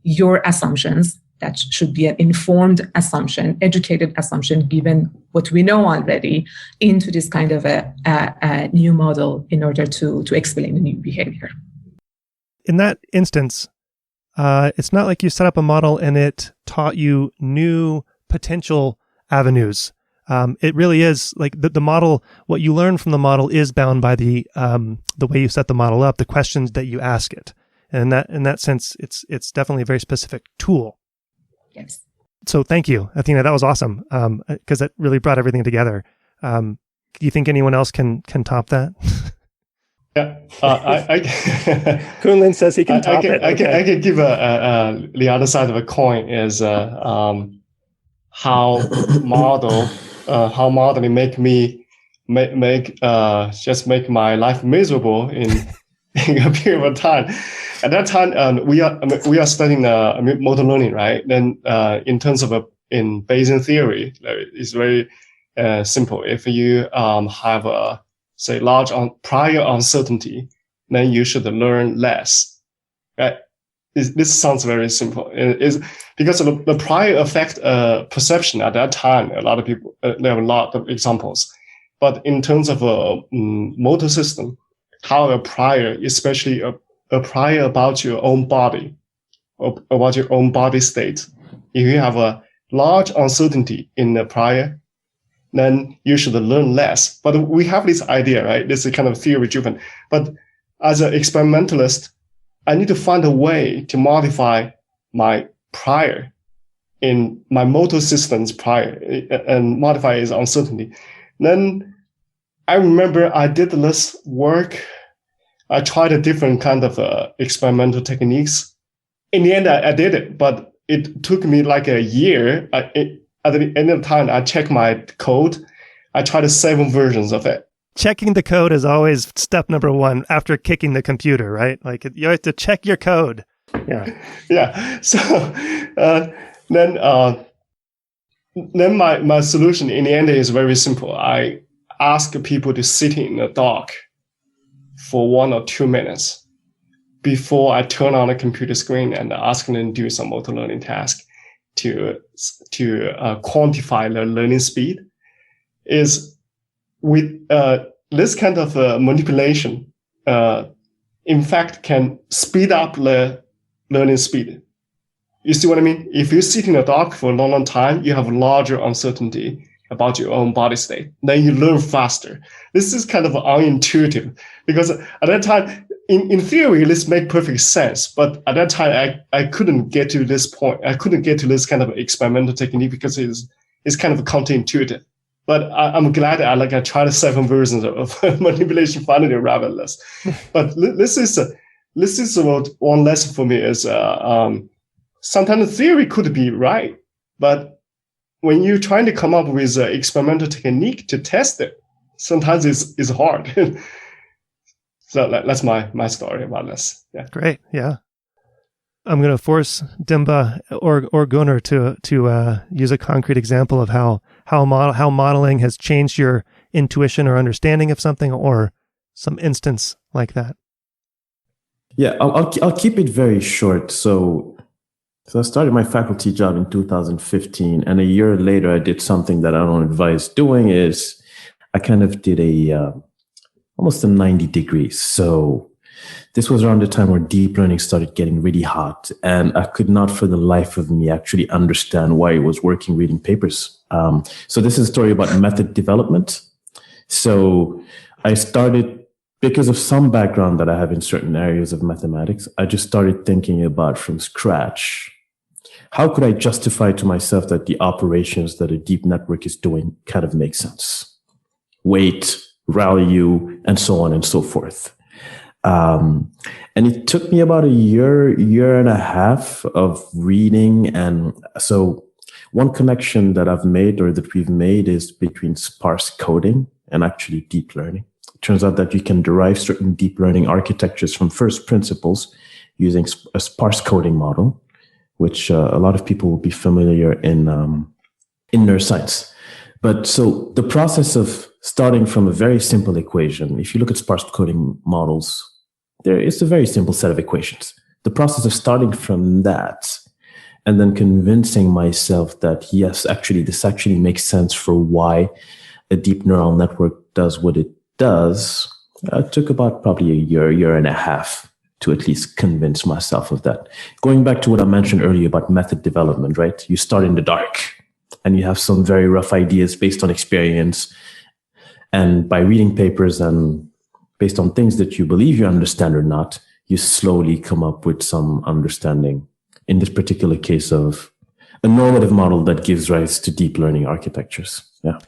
your assumptions, that should be an informed assumption, educated assumption, given what we know already, into this kind of a new model in order to explain the new behavior. In that instance, it's not like you set up a model and it taught you new potential avenues. It really is like the model, what you learn from the model is bound by the way you set the model up, the questions that you ask it. And in that sense, it's definitely a very specific tool. Yes. So thank you, Athena. That was awesome, because it really brought everything together. Do you think anyone else can top that? Yeah, Kunlun says he can top it. I can give the other side of a coin is how modeling make my life miserable in a period of time. At that time, we are studying motor learning, right? Then, in terms of in Bayesian theory, it's very simple. If you have a large prior uncertainty, then you should learn less. Right? This sounds very simple. It's because of the prior affect perception at that time. A lot of people there are a lot of examples, but in terms of a motor system, how a prior, especially a prior about your own body, or about your own body state. If you have a large uncertainty in the prior, then you should learn less. But we have this idea, right? This is kind of theory driven. But as an experimentalist, I need to find a way to modify my prior in my motor system's prior and modify its uncertainty. Then I remember I did this work. I tried a different kind of experimental techniques. In the end, I did it, but it took me like a year. At the end of the time, I checked my code. I tried 7 versions of it. Checking the code is always step number 1 after kicking the computer, right? Like you have to check your code. Yeah. Yeah. So then my solution in the end is very simple. I ask people to sit in the dark for 1 or 2 minutes before I turn on the computer screen and ask them to do some motor learning task to quantify their learning speed. Is with this kind of manipulation, in fact, can speed up the learning speed. You see what I mean? If you sit in the dark for a long time, you have larger uncertainty about your own body state. Then you learn faster. This is kind of unintuitive because at that time, in theory, this makes perfect sense. But at that time, I couldn't get to this point. I couldn't get to this kind of experimental technique because it's kind of counterintuitive. But I'm glad I tried 7 versions of manipulation, finally rather less. But this is what one lesson for me is sometimes the theory could be right, but when you're trying to come up with an experimental technique to test it, sometimes it's hard. So that's my story about this. Yeah. Great. Yeah. I'm going to force Demba or Gunnar to use a concrete example of how modeling has changed your intuition or understanding of something, or some instance like that. Yeah, I'll keep it very short. So I started my faculty job in 2015, and a year later, I did something that I don't advise doing. Is I kind of did almost a 90 degrees. So this was around the time where deep learning started getting really hot, and I could not for the life of me actually understand why it was working reading papers. So this is a story about method development. So I started, because of some background that I have in certain areas of mathematics, I just started thinking about from scratch, how could I justify to myself that the operations that a deep network is doing kind of make sense? Weight, value, and so on and so forth. And it took me about a year and a half of reading. And so one connection that I've made, or that we've made, is between sparse coding and actually deep learning. It turns out that you can derive certain deep learning architectures from first principles using a sparse coding model, which a lot of people will be familiar in neuroscience. But so the process of starting from a very simple equation, if you look at sparse coding models, there is a very simple set of equations. The process of starting from that and then convincing myself that, yes, actually, this actually makes sense for why a deep neural network does what it does, took about probably a year and a half to at least convince myself of that. Going back to what I mentioned earlier about method development, right? You start in the dark and you have some very rough ideas based on experience. And by reading papers and based on things that you believe you understand or not, you slowly come up with some understanding, in this particular case, of a normative model that gives rise to deep learning architectures. Yeah.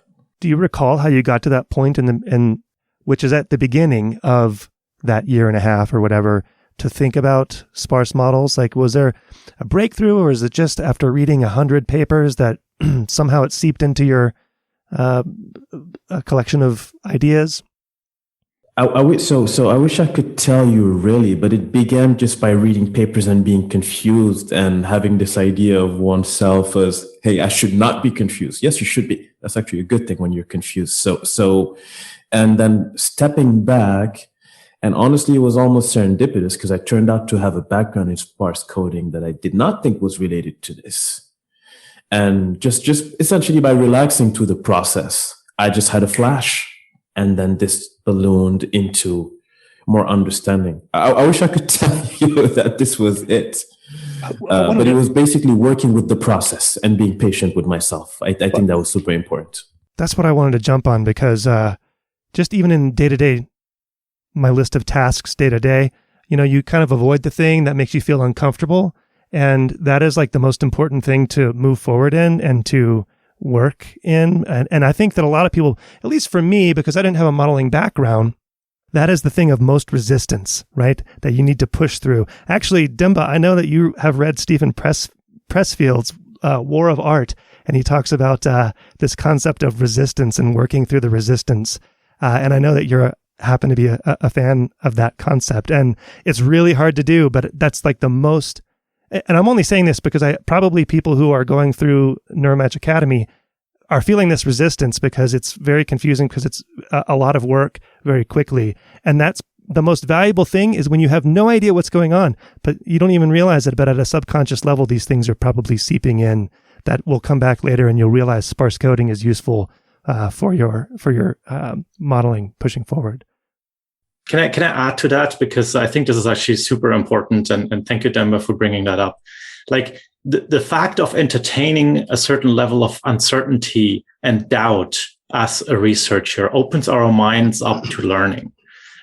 Do you recall how you got to that point which is at the beginning of that year and a half or whatever, to think about sparse models? Like, was there a breakthrough, or is it just after reading 100 papers that somehow it seeped into your a collection of ideas? I wish I could tell you really, but it began just by reading papers and being confused and having this idea of oneself as, hey, I should not be confused. Yes, you should be. That's actually a good thing when you're confused. So, and then stepping back, and honestly, it was almost serendipitous because I turned out to have a background in sparse coding that I did not think was related to this. And just essentially by relaxing to the process, I just had a flash. And then this ballooned into more understanding. I wish I could tell you that this was it. But it was basically working with the process and being patient with myself. I think that was super important. That's what I wanted to jump on, because just even in day-to-day, my list of tasks day-to-day, you kind of avoid the thing that makes you feel uncomfortable. And that is like the most important thing to move forward in and to work in. And I think that a lot of people, at least for me, because I didn't have a modeling background, that is the thing of most resistance, right? That you need to push through. Actually, Demba, I know that you have read Stephen Pressfield's War of Art, and he talks about this concept of resistance and working through the resistance. And I know that you happen to be a fan of that concept. And it's really hard to do, but that's like the most. And I'm only saying this because probably people who are going through Neuromatch Academy are feeling this resistance because it's very confusing, because it's a lot of work very quickly. And that's the most valuable thing, is when you have no idea what's going on, but you don't even realize it. But at a subconscious level, these things are probably seeping in that will come back later, and you'll realize sparse coding is useful for your modeling pushing forward. Can I add to that? Because I think this is actually super important. And thank you, Demba, for bringing that up. Like the fact of entertaining a certain level of uncertainty and doubt as a researcher opens our minds up to learning.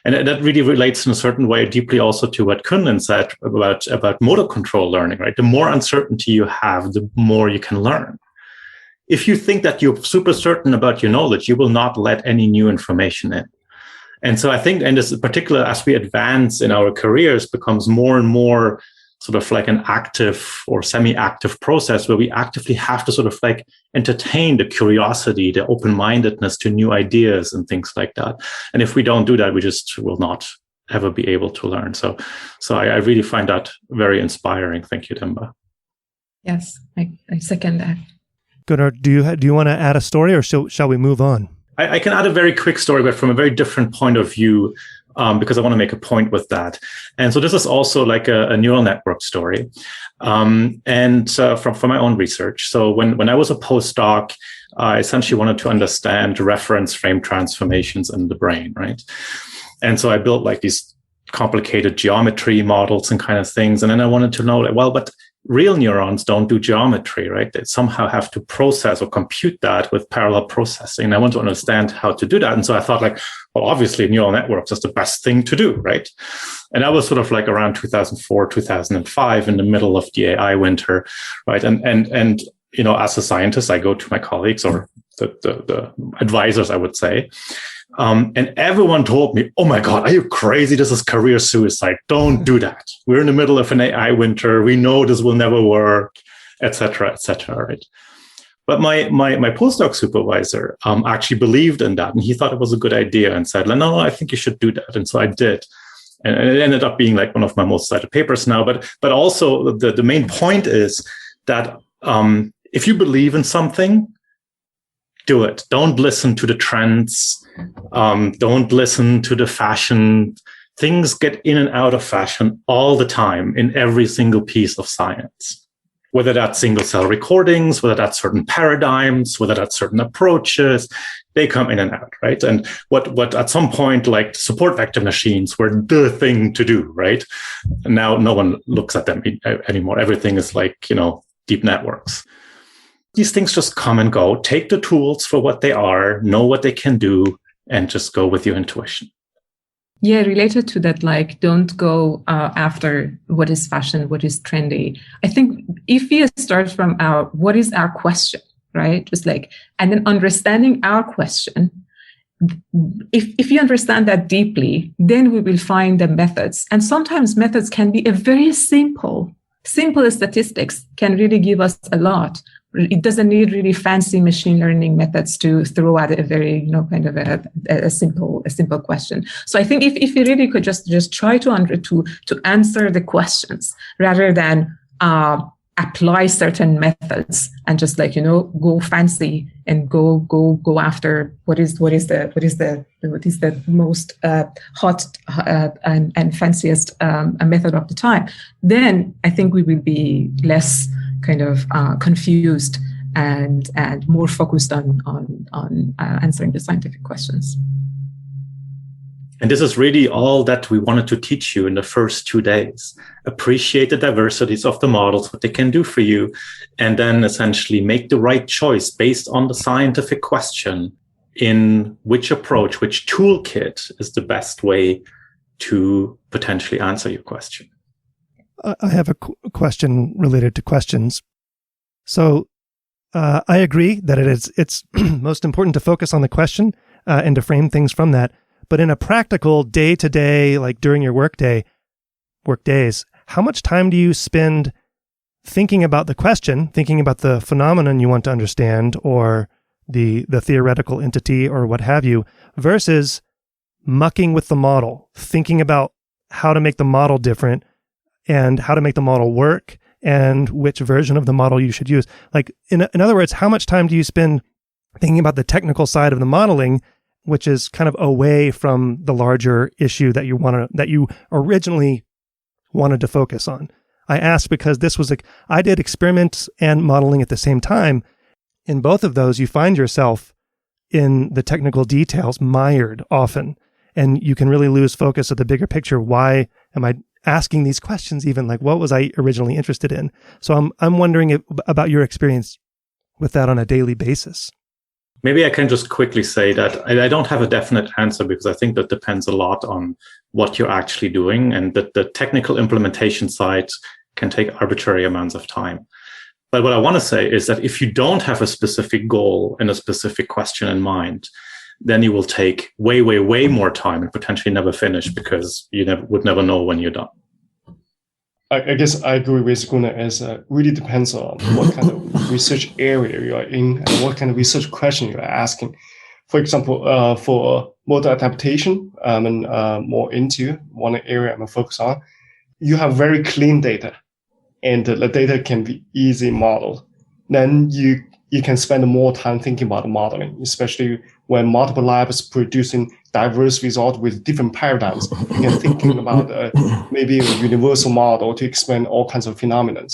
And that really relates in a certain way deeply also to what Kunlun said about motor control learning, right? The more uncertainty you have, the more you can learn. If you think that you're super certain about your knowledge, you will not let any new information in. And so I think, and this in particular, as we advance in our careers, becomes more and more sort of like an active or semi-active process where we actively have to sort of like entertain the curiosity, the open-mindedness to new ideas and things like that. And if we don't do that, we just will not ever be able to learn. So I really find that very inspiring. Thank you, Demba. Yes, I second that. Gunnar, do you want to add a story, or shall we move on? I can add a very quick story, but from a very different point of view, because I want to make a point with that. And so this is also like a neural network story, and from my own research. So when I was a postdoc, I essentially wanted to understand reference frame transformations in the brain, right? And so I built like these complicated geometry models and kind of things. And then I wanted to know, like, well, but real neurons don't do geometry, right? They somehow have to process or compute that with parallel processing. And I want to understand how to do that. And so I thought, like, well, obviously neural networks is the best thing to do, right? And that was sort of like around 2004, 2005, in the middle of the AI winter, right? And you know, as a scientist, I go to my colleagues or the advisors, I would say, and everyone told me, "Oh my God, are you crazy? This is career suicide. Don't do that. We're in the middle of an AI winter. We know this will never work, etc., etc." Right? But my postdoc supervisor actually believed in that, and he thought it was a good idea, and said, "No, I think you should do that." And so I did, and it ended up being like one of my most cited papers now. But also the main point is that if you believe in something, do it. Don't listen to the trends. Don't listen to the fashion. Things get in and out of fashion all the time in every single piece of science, whether that's single cell recordings, whether that's certain paradigms, whether that's certain approaches, they come in and out, right? And what at some point, like support vector machines were the thing to do, right? And now no one looks at them anymore. Everything is like, you know, deep networks. These things just come and go. Take the tools for what they are, know what they can do, and just go with your intuition. Yeah, related to that, like, don't go after what is fashion, what is trendy. I think if we start from what is our question, right? Just like, and then understanding our question, if you understand that deeply, then we will find the methods. And sometimes methods can be a very simple statistics can really give us a lot. It doesn't need really fancy machine learning methods to throw at a very, you know, kind of a simple question. So I think if you really could just try to answer the questions rather than apply certain methods and just, like, you know, go fancy and go after what is the most hot and fanciest method of the time, then I think we will be less kind of confused and more focused on answering the scientific questions. And this is really all that we wanted to teach you in the first 2 days. Appreciate the diversities of the models, what they can do for you, and then essentially make the right choice based on the scientific question in which approach, which toolkit is the best way to potentially answer your question. I have a question related to questions. So I agree that it's most important to focus on the question and to frame things from that. But in a practical day-to-day, like during your work days, how much time do you spend thinking about the question, thinking about the phenomenon you want to understand, or the theoretical entity, or what have you, versus mucking with the model, thinking about how to make the model different and how to make the model work and which version of the model you should use? Like, in other words, how much time do you spend thinking about the technical side of the modeling, which is kind of away from the larger issue that you originally wanted to focus on? I asked because I did experiments and modeling at the same time. In both of those, you find yourself in the technical details mired often, and you can really lose focus of the bigger picture. Why am I asking these questions even? Like, what was I originally interested in? So I'm wondering about your experience with that on a daily basis. Maybe I can just quickly say that I don't have a definite answer, because I think that depends a lot on what you're actually doing, and that the technical implementation side can take arbitrary amounts of time. But what I want to say is that if you don't have a specific goal and a specific question in mind, then you will take way, way, way more time and potentially never finish, because you would never know when you're done. I guess I agree with Gunnar as really depends on what kind of research area you are in and what kind of research question you are asking. For example, for model adaptation, I'm more into one area I'm focused on. You have very clean data, and the data can be easy modeled. Then you can spend more time thinking about the modeling, especially when multiple labs producing diverse results with different paradigms. You can thinking about maybe a universal model to explain all kinds of phenomena.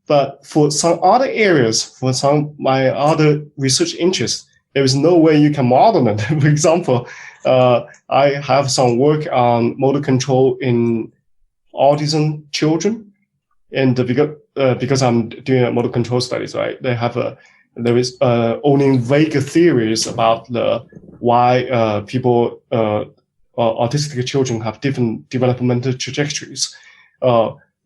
But for some other areas, for some my other research interests, there is no way you can model them. For example, I have some work on motor control in autism children, and because I'm doing motor control studies, right? There is only vague theories about why people autistic children have different developmental trajectories.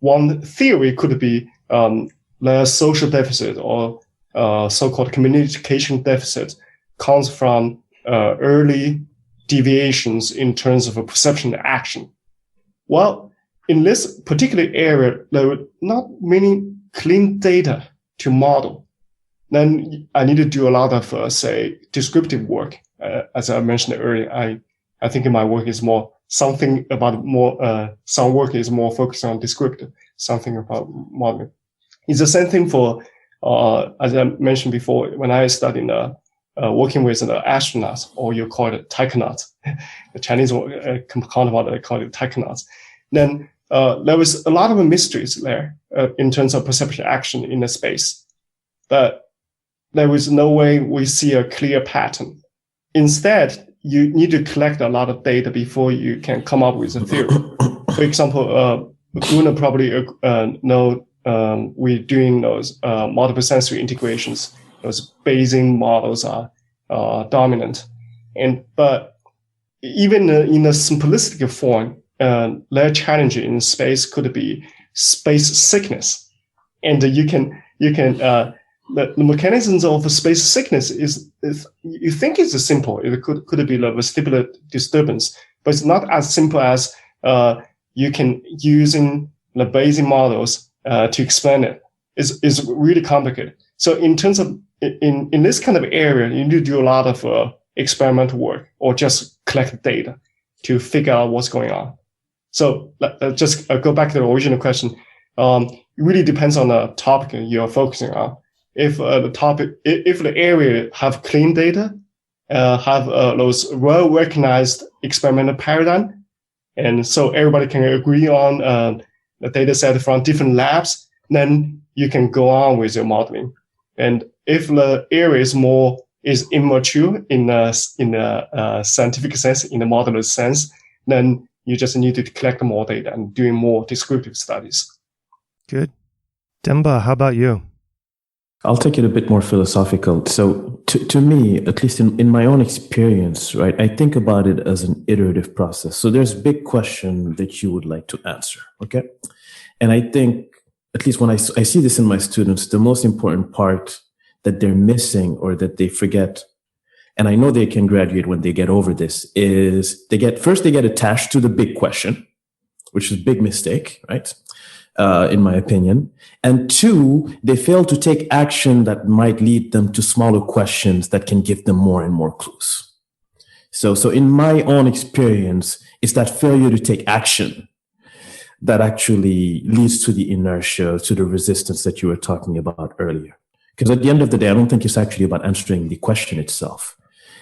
One theory could be the social deficit or so-called communication deficit comes from early deviations in terms of a perception and action. Well, in this particular area, there were not many clean data to model. Then I need to do a lot of, say, descriptive work. As I mentioned earlier, I think my work is more something about more, some work is more focused on descriptive, something about modeling. It's the same thing for, as I mentioned before, when I studied working with the astronauts, or you call it taikonauts, the Chinese counterpart, they call it taikonauts. Then there was a lot of mysteries there in terms of perception action in the space. But there was no way we see a clear pattern. Instead, you need to collect a lot of data before you can come up with a theory. For example, Gunnar probably know we're doing those multiple sensory integrations. Those Bayesian models are dominant. But even in a simplistic form, their challenge in space could be space sickness. And you can the mechanisms of space sickness is you think it's simple. It could be the vestibular disturbance, but it's not as simple as you can using the Bayesian models to explain it. It's really complicated. So in terms of in this kind of area, you need to do a lot of experimental work or just collect data to figure out what's going on. So just go back to the original question. It really depends on the topic you're focusing on. If the area have clean data, have those well-recognized experimental paradigm, and so everybody can agree on the data set from different labs, then you can go on with your modeling. And if the area is immature in a scientific sense, in a modeler sense, then you just need to collect more data and doing more descriptive studies. Good. Demba, how about you? I'll take it a bit more philosophical. So to me, at least in my own experience, right, I think about it as an iterative process. So there's a big question that you would like to answer, okay? And I think, at least when I see this in my students, the most important part that they're missing or that they forget, and I know they can graduate when they get over this, is they get attached to the big question, which is a big mistake, right? In my opinion. And two, they fail to take action that might lead them to smaller questions that can give them more and more clues. So in my own experience, it's that failure to take action that actually leads to the inertia, to the resistance that you were talking about earlier. Because at the end of the day, I don't think it's actually about answering the question itself.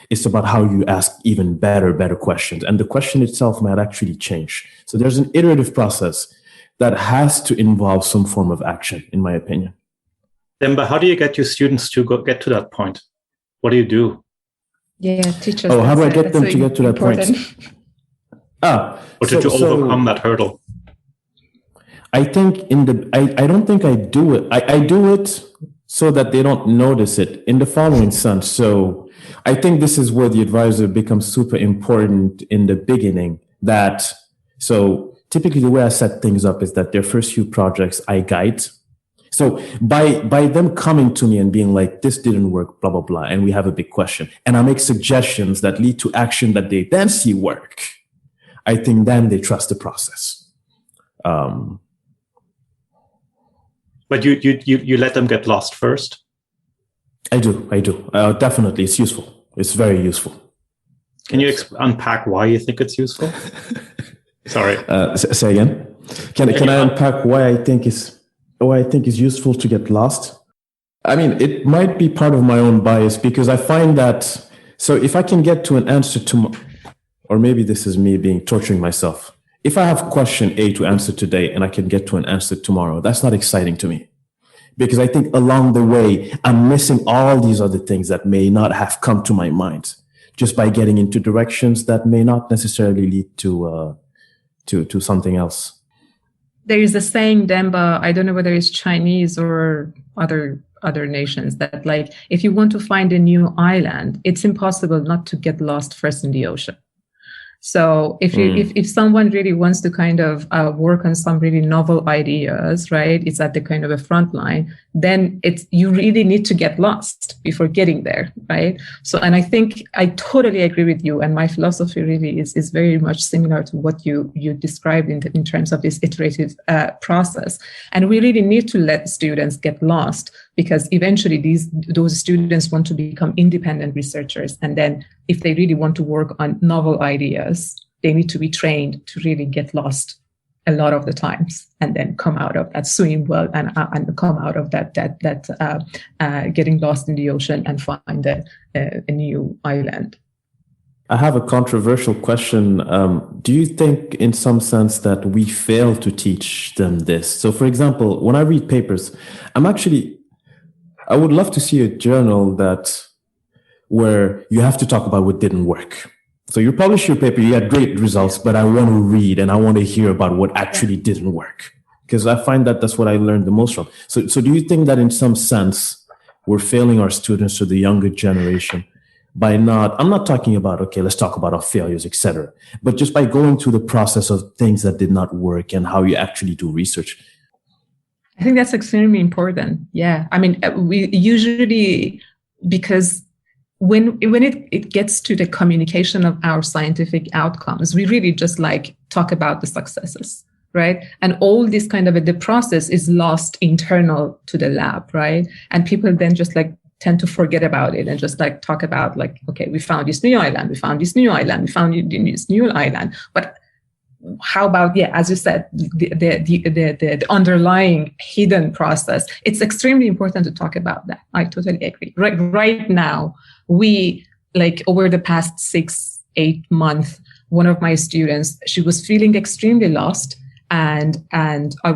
It's about how you ask even better questions. And the question itself might actually change. So there's an iterative process that has to involve some form of action, in my opinion. Demba, how do you get your students to get to that point? What do you do? Yeah, teachers. How do I get them to get to that point? Or did you overcome that hurdle? I think I don't think I do it. I do it so that they don't notice it in the following sense. So I think this is where the advisor becomes super important in the beginning. Typically, the way I set things up is that their first few projects I guide. So by them coming to me and being like, this didn't work, blah, blah, blah, and we have a big question, and I make suggestions that lead to action that they then see work, I think then they trust the process. But you let them get lost first? I do. Definitely, it's useful. It's very useful. Can you unpack why you think it's useful? Sorry. Say again. Can I unpack why I think is useful to get lost? I mean, it might be part of my own bias because I find that, so if I can get to an answer or maybe this is me torturing myself. If I have question A to answer today and I can get to an answer tomorrow, that's not exciting to me. Because I think along the way, I'm missing all these other things that may not have come to my mind just by getting into directions that may not necessarily lead to something else. There is a saying, Demba, I don't know whether it's Chinese or other nations, that like, if you want to find a new island, it's impossible not to get lost first in the ocean. So if someone really wants to kind of work on some really novel ideas, right, it's at the kind of a front line, then you really need to get lost before getting there, right? So, and I think I totally agree with you, and my philosophy really is very much similar to what you described in terms of this iterative process. And we really need to let students get lost, because eventually those students want to become independent researchers, and then if they really want to work on novel ideas, they need to be trained to really get lost a lot of the times, and then come out of that swimming well and come out of that getting lost in the ocean and find a new island. I have a controversial question. Do you think in some sense that we fail to teach them this? So for example, when I read papers, I would love to see a journal where you have to talk about what didn't work. So you publish your paper, you had great results, but I want to read and I want to hear about what actually didn't work. Because I find that that's what I learned the most from. So do you think that in some sense, we're failing our students or the younger generation by I'm not talking about, okay, let's talk about our failures, etc., but just by going through the process of things that did not work and how you actually do research? I think that's extremely important. Yeah. I mean, we usually, because when it gets to the communication of our scientific outcomes, we really just like talk about the successes, right? And all this kind of the process is lost internal to the lab, right? And people then just like tend to forget about it and just like talk about like, okay, we found this new island, we found this new island, we found this new island. But how about, as you said, the underlying hidden process? It's extremely important to talk about that. I totally agree. Right now, we, like over the past 6-8 months, one of my students, she was feeling extremely lost, and I've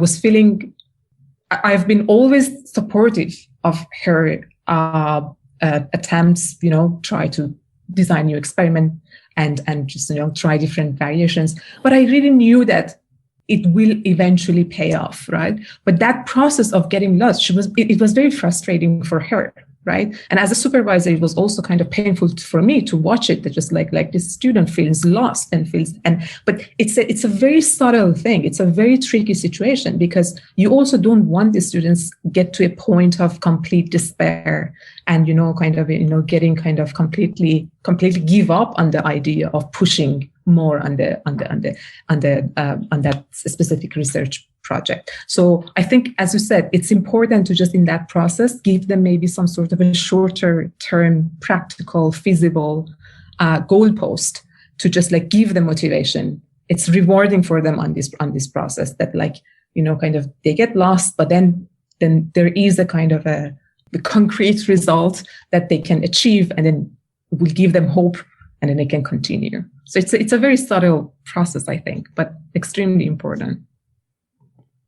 been always supportive of her attempts, try to design new experiment and just, try different variations. But I really knew that it will eventually pay off, right? But that process of getting lost, it was very frustrating for her, right? And as a supervisor, it was also kind of painful for me to watch it, that just like this student feels lost but it's a very subtle thing. It's a very tricky situation, because you also don't want the students get to a point of complete despair and, getting kind of completely give up on the idea of pushing more on that specific research project. So I think, as you said, it's important to just in that process give them maybe some sort of a shorter term, practical, feasible goalpost to just like give them motivation. It's rewarding for them on this process that kind of they get lost, but then there is a kind of a concrete result that they can achieve, and then will give them hope, and then they can continue. So it's a very subtle process, I think, but extremely important.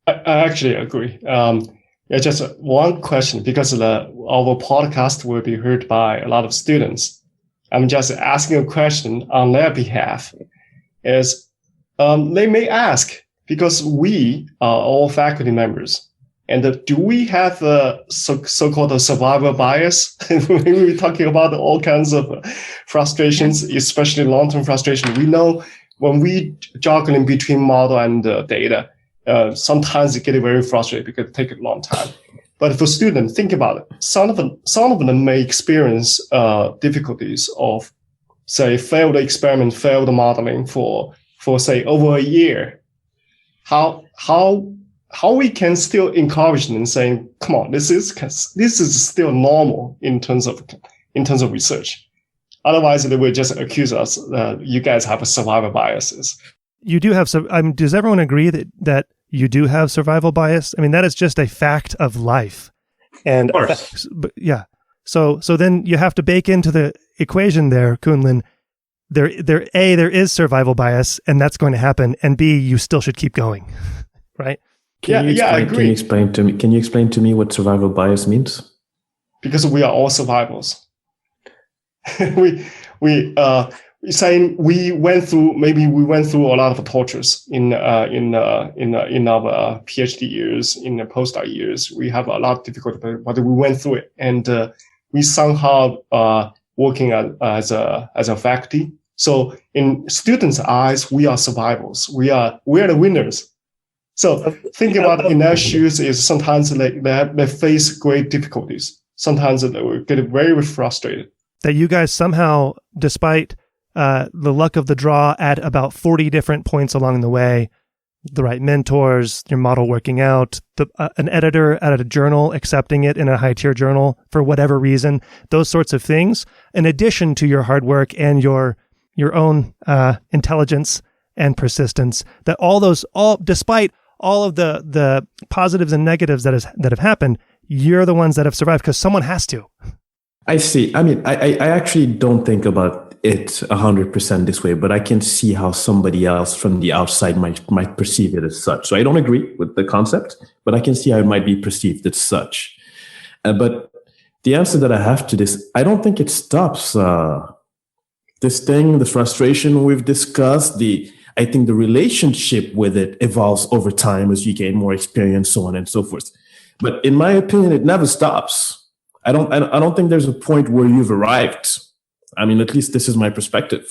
I actually agree. Just one question, because our podcast will be heard by a lot of students. I'm just asking a question on their behalf. Is they may ask, because we are all faculty members, and do we have a so-called a survivor bias? We're talking about all kinds of frustrations, especially long-term frustration. We know when we juggling between model and data, sometimes it gets very frustrating because it takes a long time. But for students, think about it. Some of them may experience difficulties of, say, failed experiment, failed modeling for say over a year. How how we can still encourage them, saying, "Come on, this is still normal in terms of research." Otherwise, they will just accuse us that you guys have survival biases. You do have some. Does everyone agree that you do have survival bias? I mean, that is just a fact of life. And of course. Yeah. So then you have to bake into the equation there, Kunlun. There is survival bias, and that's going to happen. And B, you still should keep going, right? I agree. Can you explain to me what survival bias means? Because we are all survivors. we saying we went through a lot of tortures in our PhD years, in the postdoc years. We have a lot of difficulty, but we went through it, and we somehow working as a faculty. So in students' eyes, we are survivors. We are the winners. So thinking about in their shoes is sometimes they face great difficulties. Sometimes they will get very frustrated. That you guys somehow, despite the luck of the draw at about 40 different points along the way, the right mentors, your model working out, an editor at a journal accepting it in a high-tier journal for whatever reason, those sorts of things, in addition to your hard work and your own intelligence and persistence, that despite all of the positives and negatives that have happened, you're the ones that have survived because someone has to. I see. I mean, I actually don't think about it 100% this way, but I can see how somebody else from the outside might perceive it as such. So I don't agree with the concept, but I can see how it might be perceived as such. But the answer that I have to this, I don't think it stops this frustration we've discussed. I think the relationship with it evolves over time as you gain more experience, so on and so forth. But in my opinion, it never stops. I don't think there's a point where you've arrived. I mean, at least this is my perspective.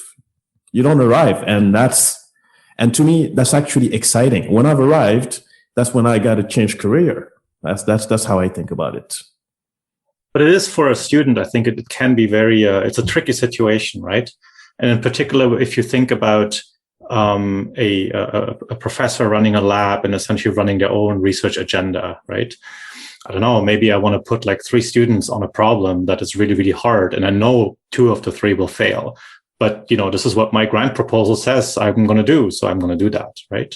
You don't arrive, and to me, that's actually exciting. When I've arrived, that's when I got to change career. That's how I think about it. But it is for a student. I think it can be very. It's a tricky situation, right? And in particular, if you think about a professor running a lab and essentially running their own research agenda, right? I don't know, maybe I want to put like 3 students on a problem that is really, really hard. And I know 2 of the 3 will fail. But, this is what my grant proposal says I'm going to do. So I'm going to do that, right?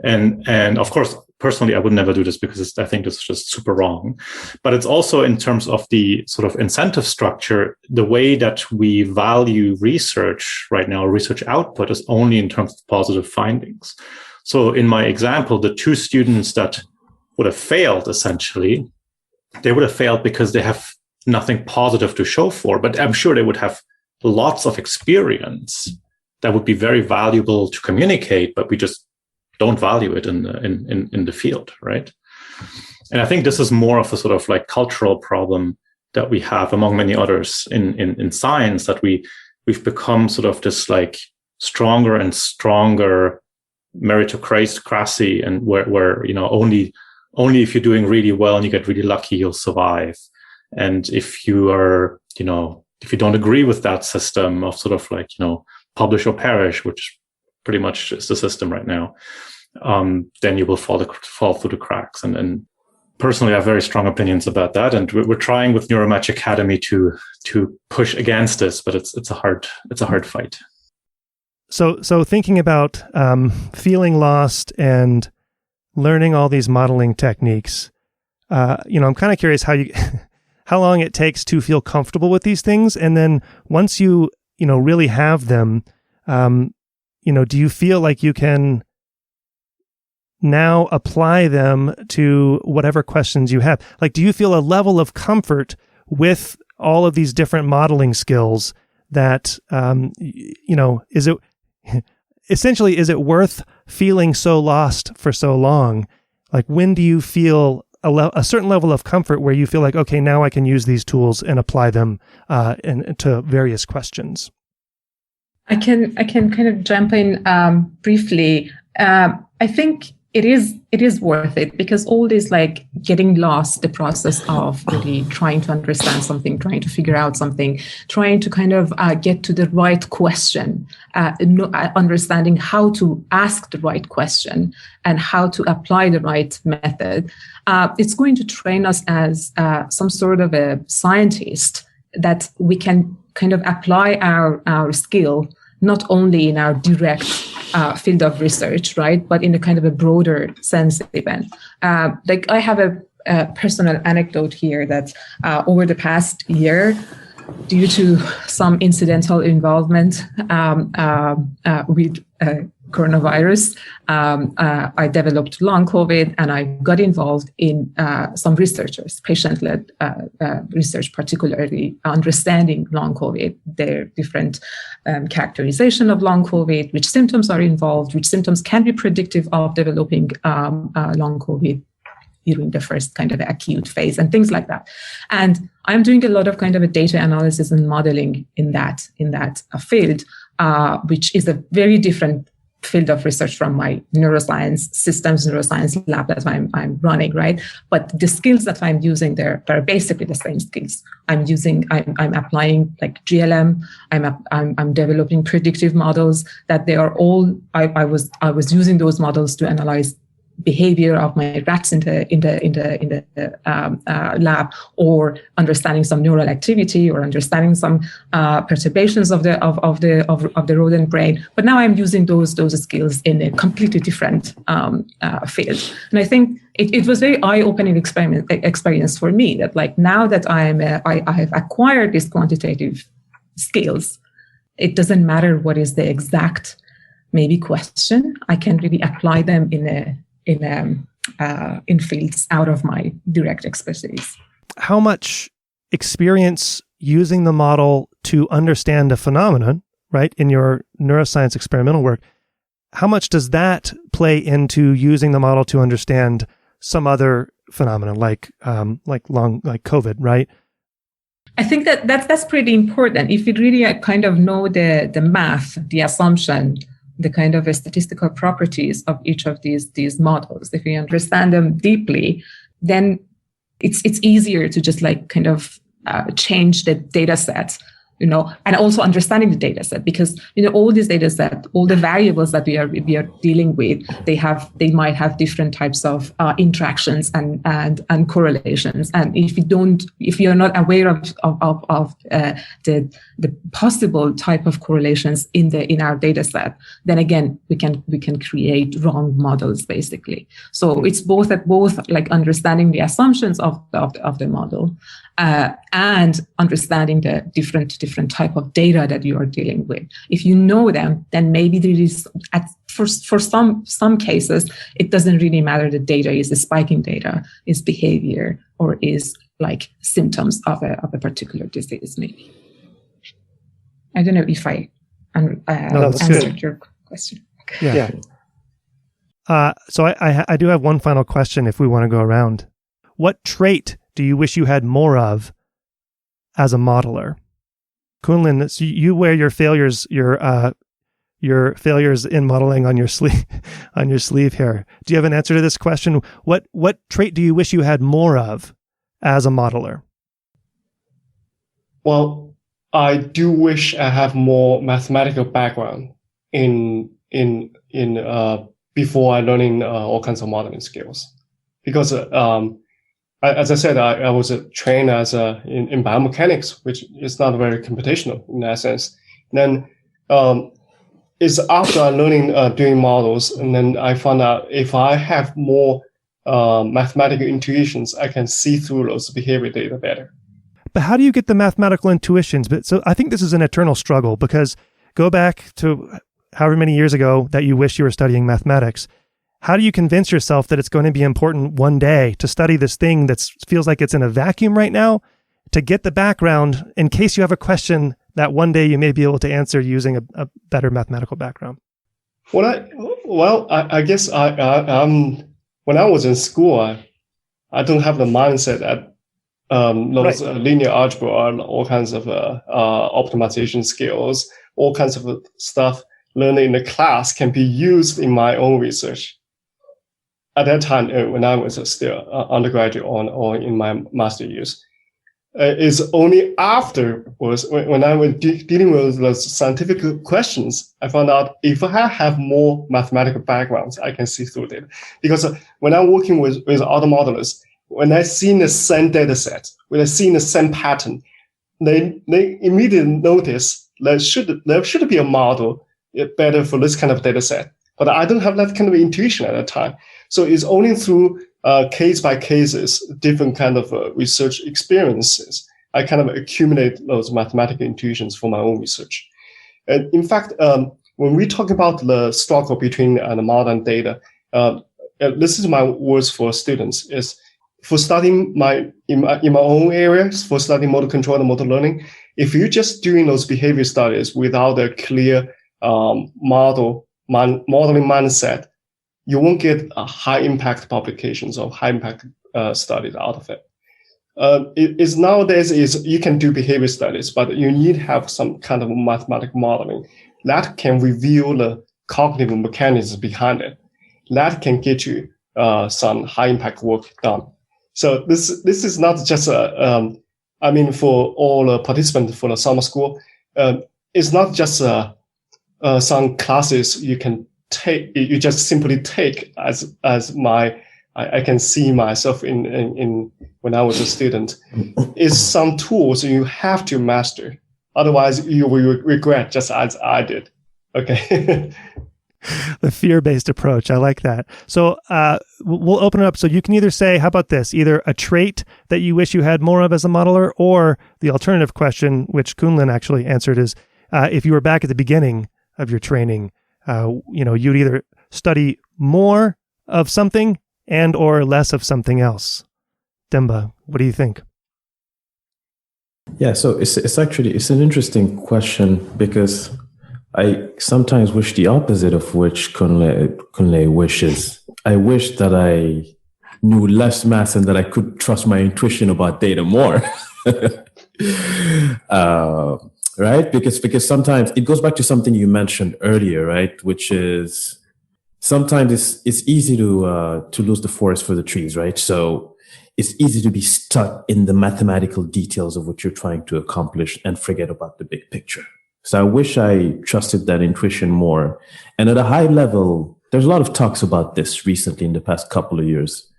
And of course, personally, I would never do this because I think this is just super wrong. But it's also in terms of the sort of incentive structure, the way that we value research right now, research output is only in terms of positive findings. So in my example, the 2 students that would have failed, essentially, they would have failed because they have nothing positive to show for. But I'm sure they would have lots of experience that would be very valuable to communicate, but we just don't value it in the field, right? And I think this is more of a sort of like cultural problem that we have among many others in science, that we've become sort of this like stronger and stronger meritocracy, and where only if you're doing really well and you get really lucky, you'll survive. And if you are, if you don't agree with that system of sort of like, publish or perish, which pretty much is the system right now, then you will fall through the cracks. And personally, I have very strong opinions about that. And we're trying with Neuromatch Academy to push against this, but it's a hard fight. So thinking about feeling lost and learning all these modeling techniques, I'm kind of curious how long it takes to feel comfortable with these things, and then once you really have them, do you feel like you can now apply them to whatever questions you have? Like, do you feel a level of comfort with all of these different modeling skills that is it worth feeling so lost for so long? Like, when do you feel a certain level of comfort where you feel like, okay, now I can use these tools and apply them to various questions? I can kind of jump in briefly. I think it is worth it, because all this like getting lost, the process of really trying to understand something, trying to figure out something, trying to kind of get to the right question, understanding how to ask the right question and how to apply the right method. It's going to train us as some sort of a scientist, that we can kind of apply our skill not only in our direct field of research, right, but in a kind of a broader sense even. Like I have a personal anecdote here that over the past year, due to some incidental involvement with coronavirus, I developed long COVID, and I got involved in some researchers, patient-led research, particularly understanding long COVID, their different characterization of long COVID, which symptoms are involved, which symptoms can be predictive of developing long COVID during the first kind of acute phase and things like that. And I'm doing a lot of kind of a data analysis and modeling in that field, which is a very different field of research from my neuroscience systems, neuroscience lab that I'm running, right? But the skills that I'm using there are basically the same skills. I'm applying like GLM. I'm developing predictive models that they are all. I was using those models to analyze behavior of my rats in the lab, or understanding some neural activity, or understanding some perturbations of the rodent brain. But now I'm using those skills in a completely different field, and I think it was very eye-opening experience for me, that like now that I have acquired these quantitative skills, it doesn't matter what is the exact maybe question. I can really apply them in fields out of my direct expertise. How much experience using the model to understand a phenomenon, right, in your neuroscience experimental work, how much does that play into using the model to understand some other phenomenon, like COVID, right? I think that's pretty important. If you really kind of know the math, the assumption, the kind of statistical properties of each of these models, if you understand them deeply, then it's easier to just like kind of change the data set, and also understanding the data set, because all these data set, all the variables that we are dealing with, they might have different types of interactions and correlations, and if you're not aware of the possible type of correlations in our data set, then again we can create wrong models basically. So it's both like understanding the assumptions of the model and understanding the different type of data that you are dealing with. If you know them, then maybe there is for some cases it doesn't really matter. The data is the spiking data, is behavior, or is like symptoms of a particular disease. Maybe I don't know if I answered your question. Yeah. So I do have one final question. If we want to go around, what trait do you wish you had more of as a modeler? Kunlun, so you wear your failures in modeling on your sleeve here. Do you have an answer to this question? What trait do you wish you had more of as a modeler? Well, I do wish I have more mathematical background in before I learning all kinds of modeling skills, because as I said, I was trained in biomechanics, which is not very computational in that sense. And then it's after learning doing models, and then I found out if I have more mathematical intuitions, I can see through those behavior data better. But how do you get the mathematical intuitions? So I think this is an eternal struggle, because go back to however many years ago that you wish you were studying mathematics. How do you convince yourself that it's going to be important one day to study this thing that feels like it's in a vacuum right now, to get the background in case you have a question that one day you may be able to answer using a better mathematical background? I guess when I was in school, I don't have the mindset that those linear algebra and all kinds of optimization skills, all kinds of stuff learned in the class can be used in my own research. at that time, when I was still undergraduate or in my master years, is only afterwards, when I was dealing with those scientific questions, I found out if I have more mathematical backgrounds, I can see through it. Because when I'm working with other modelers, when I see the same data set, when I see the same pattern, they immediately notice there should be a model better for this kind of data set. But I don't have that kind of intuition at that time. So it's only through case by cases, different kind of research experiences, I kind of accumulate those mathematical intuitions for my own research. And in fact, when we talk about the struggle between the model and data, this is my words for students, is for studying in my own areas, for studying model control and model learning, if you're just doing those behavior studies without a clear modeling mindset, you won't get high impact publications or high impact studies out of it. Nowadays you can do behavior studies, but you need to have some kind of mathematical modeling that can reveal the cognitive mechanisms behind it. That can get you some high impact work done. So this is not just for all participants for the summer school. It's not just some classes you can take. You just simply take as I can see myself in when I was a student. It's some tools you have to master. Otherwise, you will regret, just as I did. Okay. The fear-based approach. I like that. So we'll open it up. So you can either say, how about this? Either a trait that you wish you had more of as a modeler, or the alternative question, which Kunlun actually answered, is if you were back at the beginning of your training, you'd either study more of something and or less of something else. Demba, what do you think? Yeah, so it's an interesting question, because I sometimes wish the opposite of which Kunle wishes. I wish that I knew less math and that I could trust my intuition about data more. Right? Because sometimes it goes back to something you mentioned earlier, right? Which is sometimes it's easy to lose the forest for the trees, right? So it's easy to be stuck in the mathematical details of what you're trying to accomplish and forget about the big picture. So I wish I trusted that intuition more. And at a high level, there's a lot of talks about this recently in the past couple of years.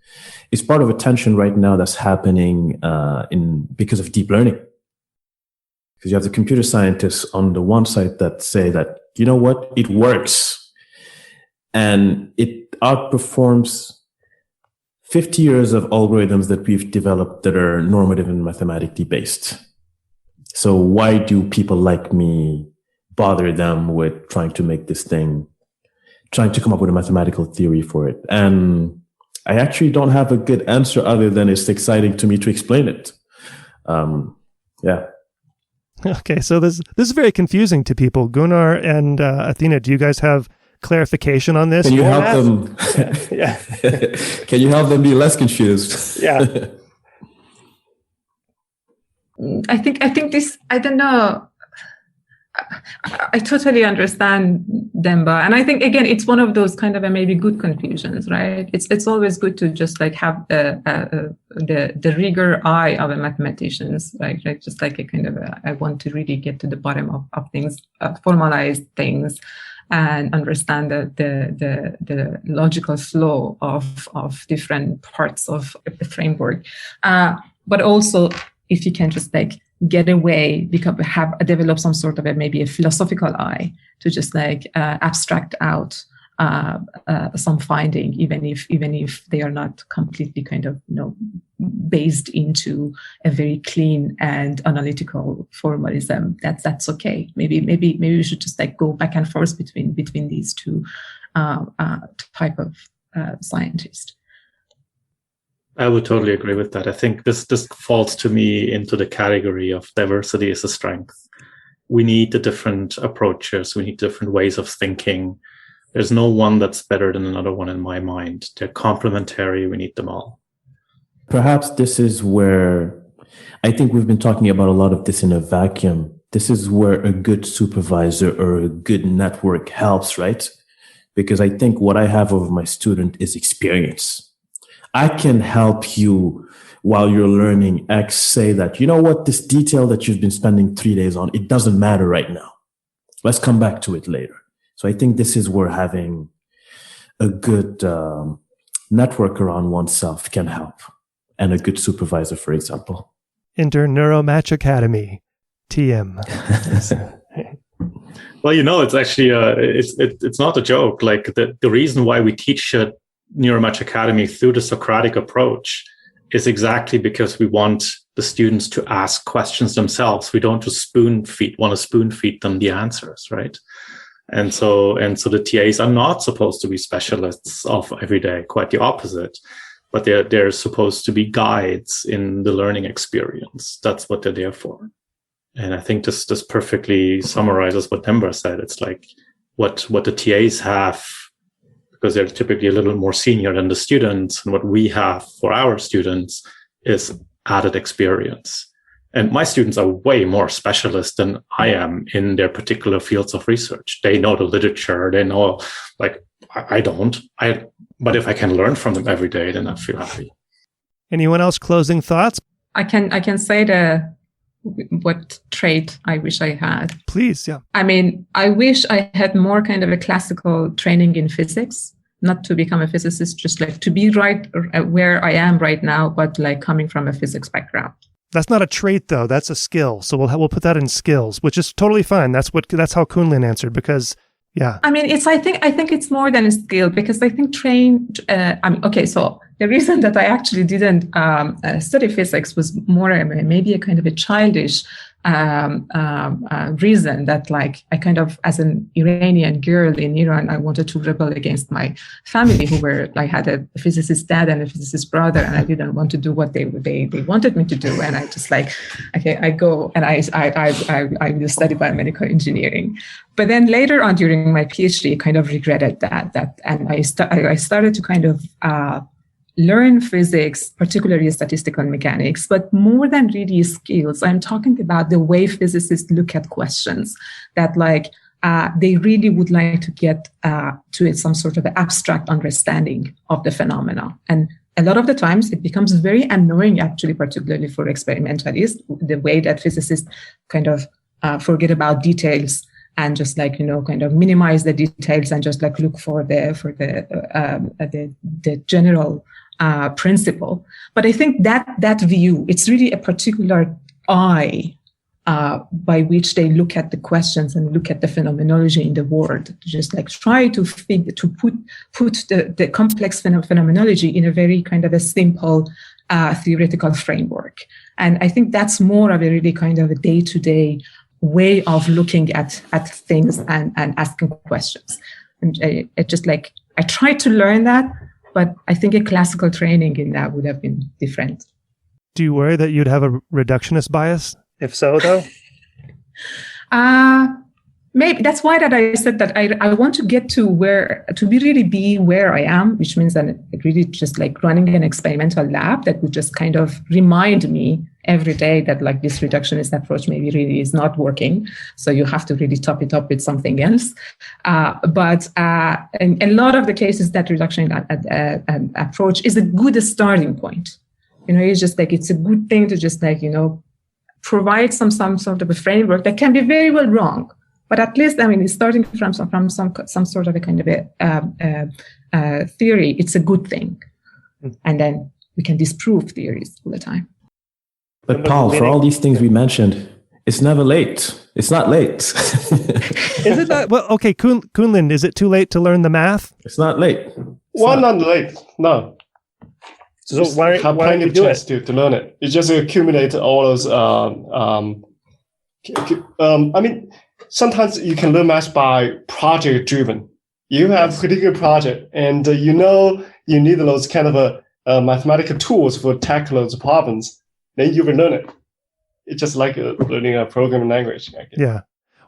It's part of a tension right now that's happening because of deep learning. Because you have the computer scientists on the one side that say that, you know what, it works. And it outperforms 50 years of algorithms that we've developed that are normative and mathematically based. So why do people like me bother them with trying to make this thing, trying to come up with a mathematical theory for it? And I actually don't have a good answer other than it's exciting to me to explain it. Yeah. Okay, so this is very confusing to people. Gunnar and Athena, do you guys have clarification on this? Can you help them? Yeah. Can you help them be less confused? Yeah. I think this, I don't know. I totally understand Demba. And I think, again, it's one of those kind of maybe good confusions, right? It's always good to just like have the rigor eye of a mathematicians, right? Like just like a kind of I want to really get to the bottom of things, formalize things, and understand the logical flow of different parts of the framework. But also, if you can just like get away, develop some sort of maybe a philosophical eye to just like abstract out some finding, even if they are not completely kind of based into a very clean and analytical formalism. That's okay. Maybe we should just like go back and forth between these two type of scientists. I would totally agree with that. I think this falls to me into the category of diversity as a strength. We need the different approaches. We need different ways of thinking. There's no one that's better than another one in my mind. They're complementary. We need them all. Perhaps this is where I think we've been talking about a lot of this in a vacuum. This is where a good supervisor or a good network helps, right? because I think what I have over my student is experience. I can help you while you're learning X say that, you know what, this detail that you've been spending 3 days on, it doesn't matter right now. Let's come back to it later. So I think this is where having a good network around oneself can help, and a good supervisor, for example. Enter Neuromatch Academy, TM. Well, it's actually it's not a joke. Like the reason why we teach Neuromatch Academy through the Socratic approach is exactly because we want the students to ask questions themselves. We don't just want to spoon feed them the answers, right? And so the TAs are not supposed to be specialists of every day, quite the opposite. But they're supposed to be guides in the learning experience. That's what they're there for. And I think this perfectly summarizes what Demba said. It's like what the TAs have, because they're typically a little more senior than the students, and what we have for our students is added experience. And my students are way more specialist than I am in their particular fields of research. They know the literature. They know, like, I don't. But if I can learn from them every day, then I feel happy. Anyone else closing thoughts? I can say what trait I wish I had. Please, yeah. I mean, I wish I had more kind of a classical training in physics, not to become a physicist, just like to be right where I am right now, but like coming from a physics background. That's not a trait, though. That's a skill. So we'll put that in skills, which is totally fine. That's how Kunlin answered, because yeah. I mean, I think it's more than a skill, because I think so the reason that I actually didn't study physics was more maybe a kind of a childish reason, that like I kind of, as an Iranian girl in Iran, I wanted to rebel against my family, who were, I had a physicist dad and a physicist brother, and I didn't want to do what they wanted me to do, and I just like, okay, I go and I will study biomedical engineering. But then later on during my PhD, I kind of regretted that, and I started to kind of learn physics, particularly statistical mechanics, but more than really skills, I'm talking about the way physicists look at questions, that like they really would like to get to some sort of abstract understanding of the phenomena. And a lot of the times it becomes very annoying, actually, particularly for experimentalists, the way that physicists kind of forget about details and just like, kind of minimize the details and just like look for the general principle. But I think that view, it's really a particular eye by which they look at the questions and look at the phenomenology in the world, just like try to put the complex phenomenology in a very kind of a simple theoretical framework. And I think that's more of a really kind of a day-to-day way of looking at things and asking questions. And it just like, I tried to learn that, but I think a classical training in that would have been different. Do you worry that you'd have a reductionist bias? If so, though? Maybe that's why that I said that I want to get to really be where I am, which means that it really just like running an experimental lab that would just kind of remind me every day that like this reductionist approach maybe really is not working. So you have to really top it up with something else. But in a lot of the cases, that reduction approach is a good starting point. It's just like, it's a good thing to just like, provide some sort of a framework that can be very well wrong. But at least, I mean, it's starting from some sort of a kind of a theory. It's a good thing, and then we can disprove theories all the time. But Paul, for all these things we mentioned, it's never late. It's not late. Is it not? Well, okay, Kunlin, is it too late to learn the math? It's not late. Not late. No. So why don't you do it? To learn it. You just accumulate all those. I mean, sometimes you can learn math by project driven. You have a particular project, and you need those kind of mathematical tools for tackle those problems. Then you will learn it. It's just like learning a programming language. Yeah.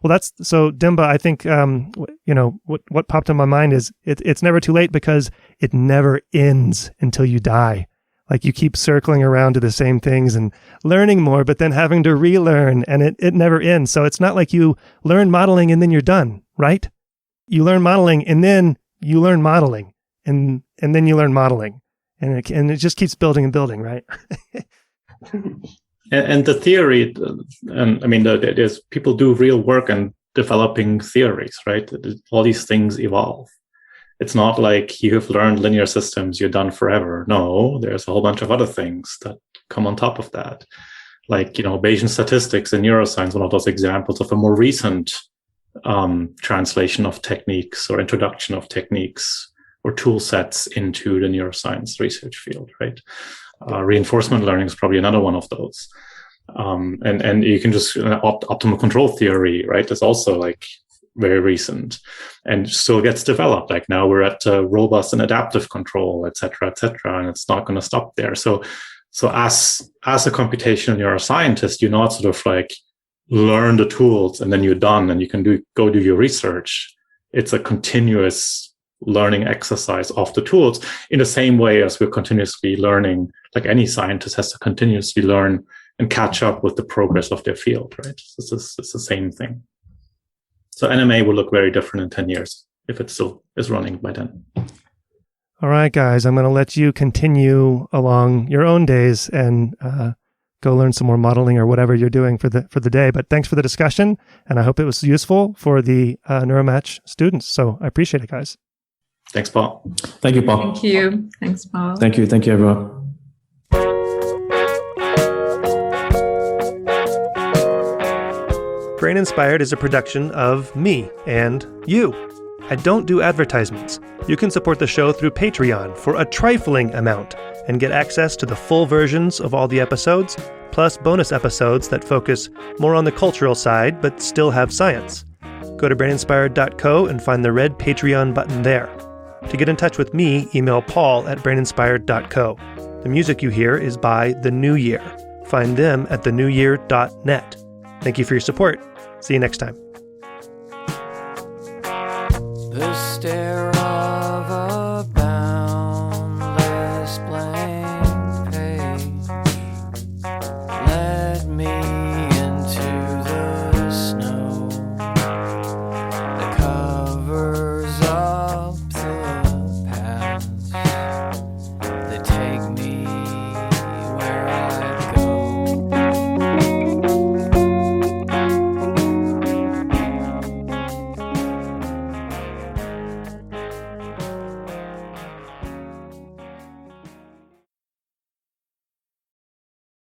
Well, that's so, Demba, I think, what popped in my mind is it's never too late, because it never ends until you die. Like, you keep circling around to the same things and learning more, but then having to relearn, and it never ends. So it's not like you learn modeling and then you're done, right? You learn modeling and then you learn modeling, and then you learn modeling, and it just keeps building and building, right? And the theory, and I mean, there's people do real work and developing theories, right? All these things evolve. It's not like you have learned linear systems, you're done forever. No, there's a whole bunch of other things that come on top of that. Like, Bayesian statistics and neuroscience, one of those examples of a more recent translation of techniques or introduction of techniques or tool sets into the neuroscience research field, right? Reinforcement learning is probably another one of those. And you can just optimal control theory, right? Is also like very recent and still gets developed. Like now we're at robust and adaptive control, et cetera, and it's not going to stop there. So as a computational neuroscientist, you're not sort of like learn the tools and then you're done and you can go do your research. It's a continuous learning exercise of the tools in the same way as we're continuously learning, like any scientist has to continuously learn and catch up with the progress of their field, right? It's the same thing. So NMA will look very different in 10 years if it still is running by then. All right, guys, I'm going to let you continue along your own days and go learn some more modeling or whatever you're doing for the day. But thanks for the discussion, and I hope it was useful for the Neuromatch students. So I appreciate it, guys. Thanks, Paul. Thank you, Paul. Thank you. Thanks, Paul. Thank you, everyone. Brain Inspired is a production of me and you. I don't do advertisements. You can support the show through Patreon for a trifling amount and get access to the full versions of all the episodes, plus bonus episodes that focus more on the cultural side but still have science. Go to braininspired.co and find the red Patreon button there. To get in touch with me, email paul@braininspired.co. The music you hear is by The New Year. Find them at thenewyear.net. Thank you for your support. See you next time. The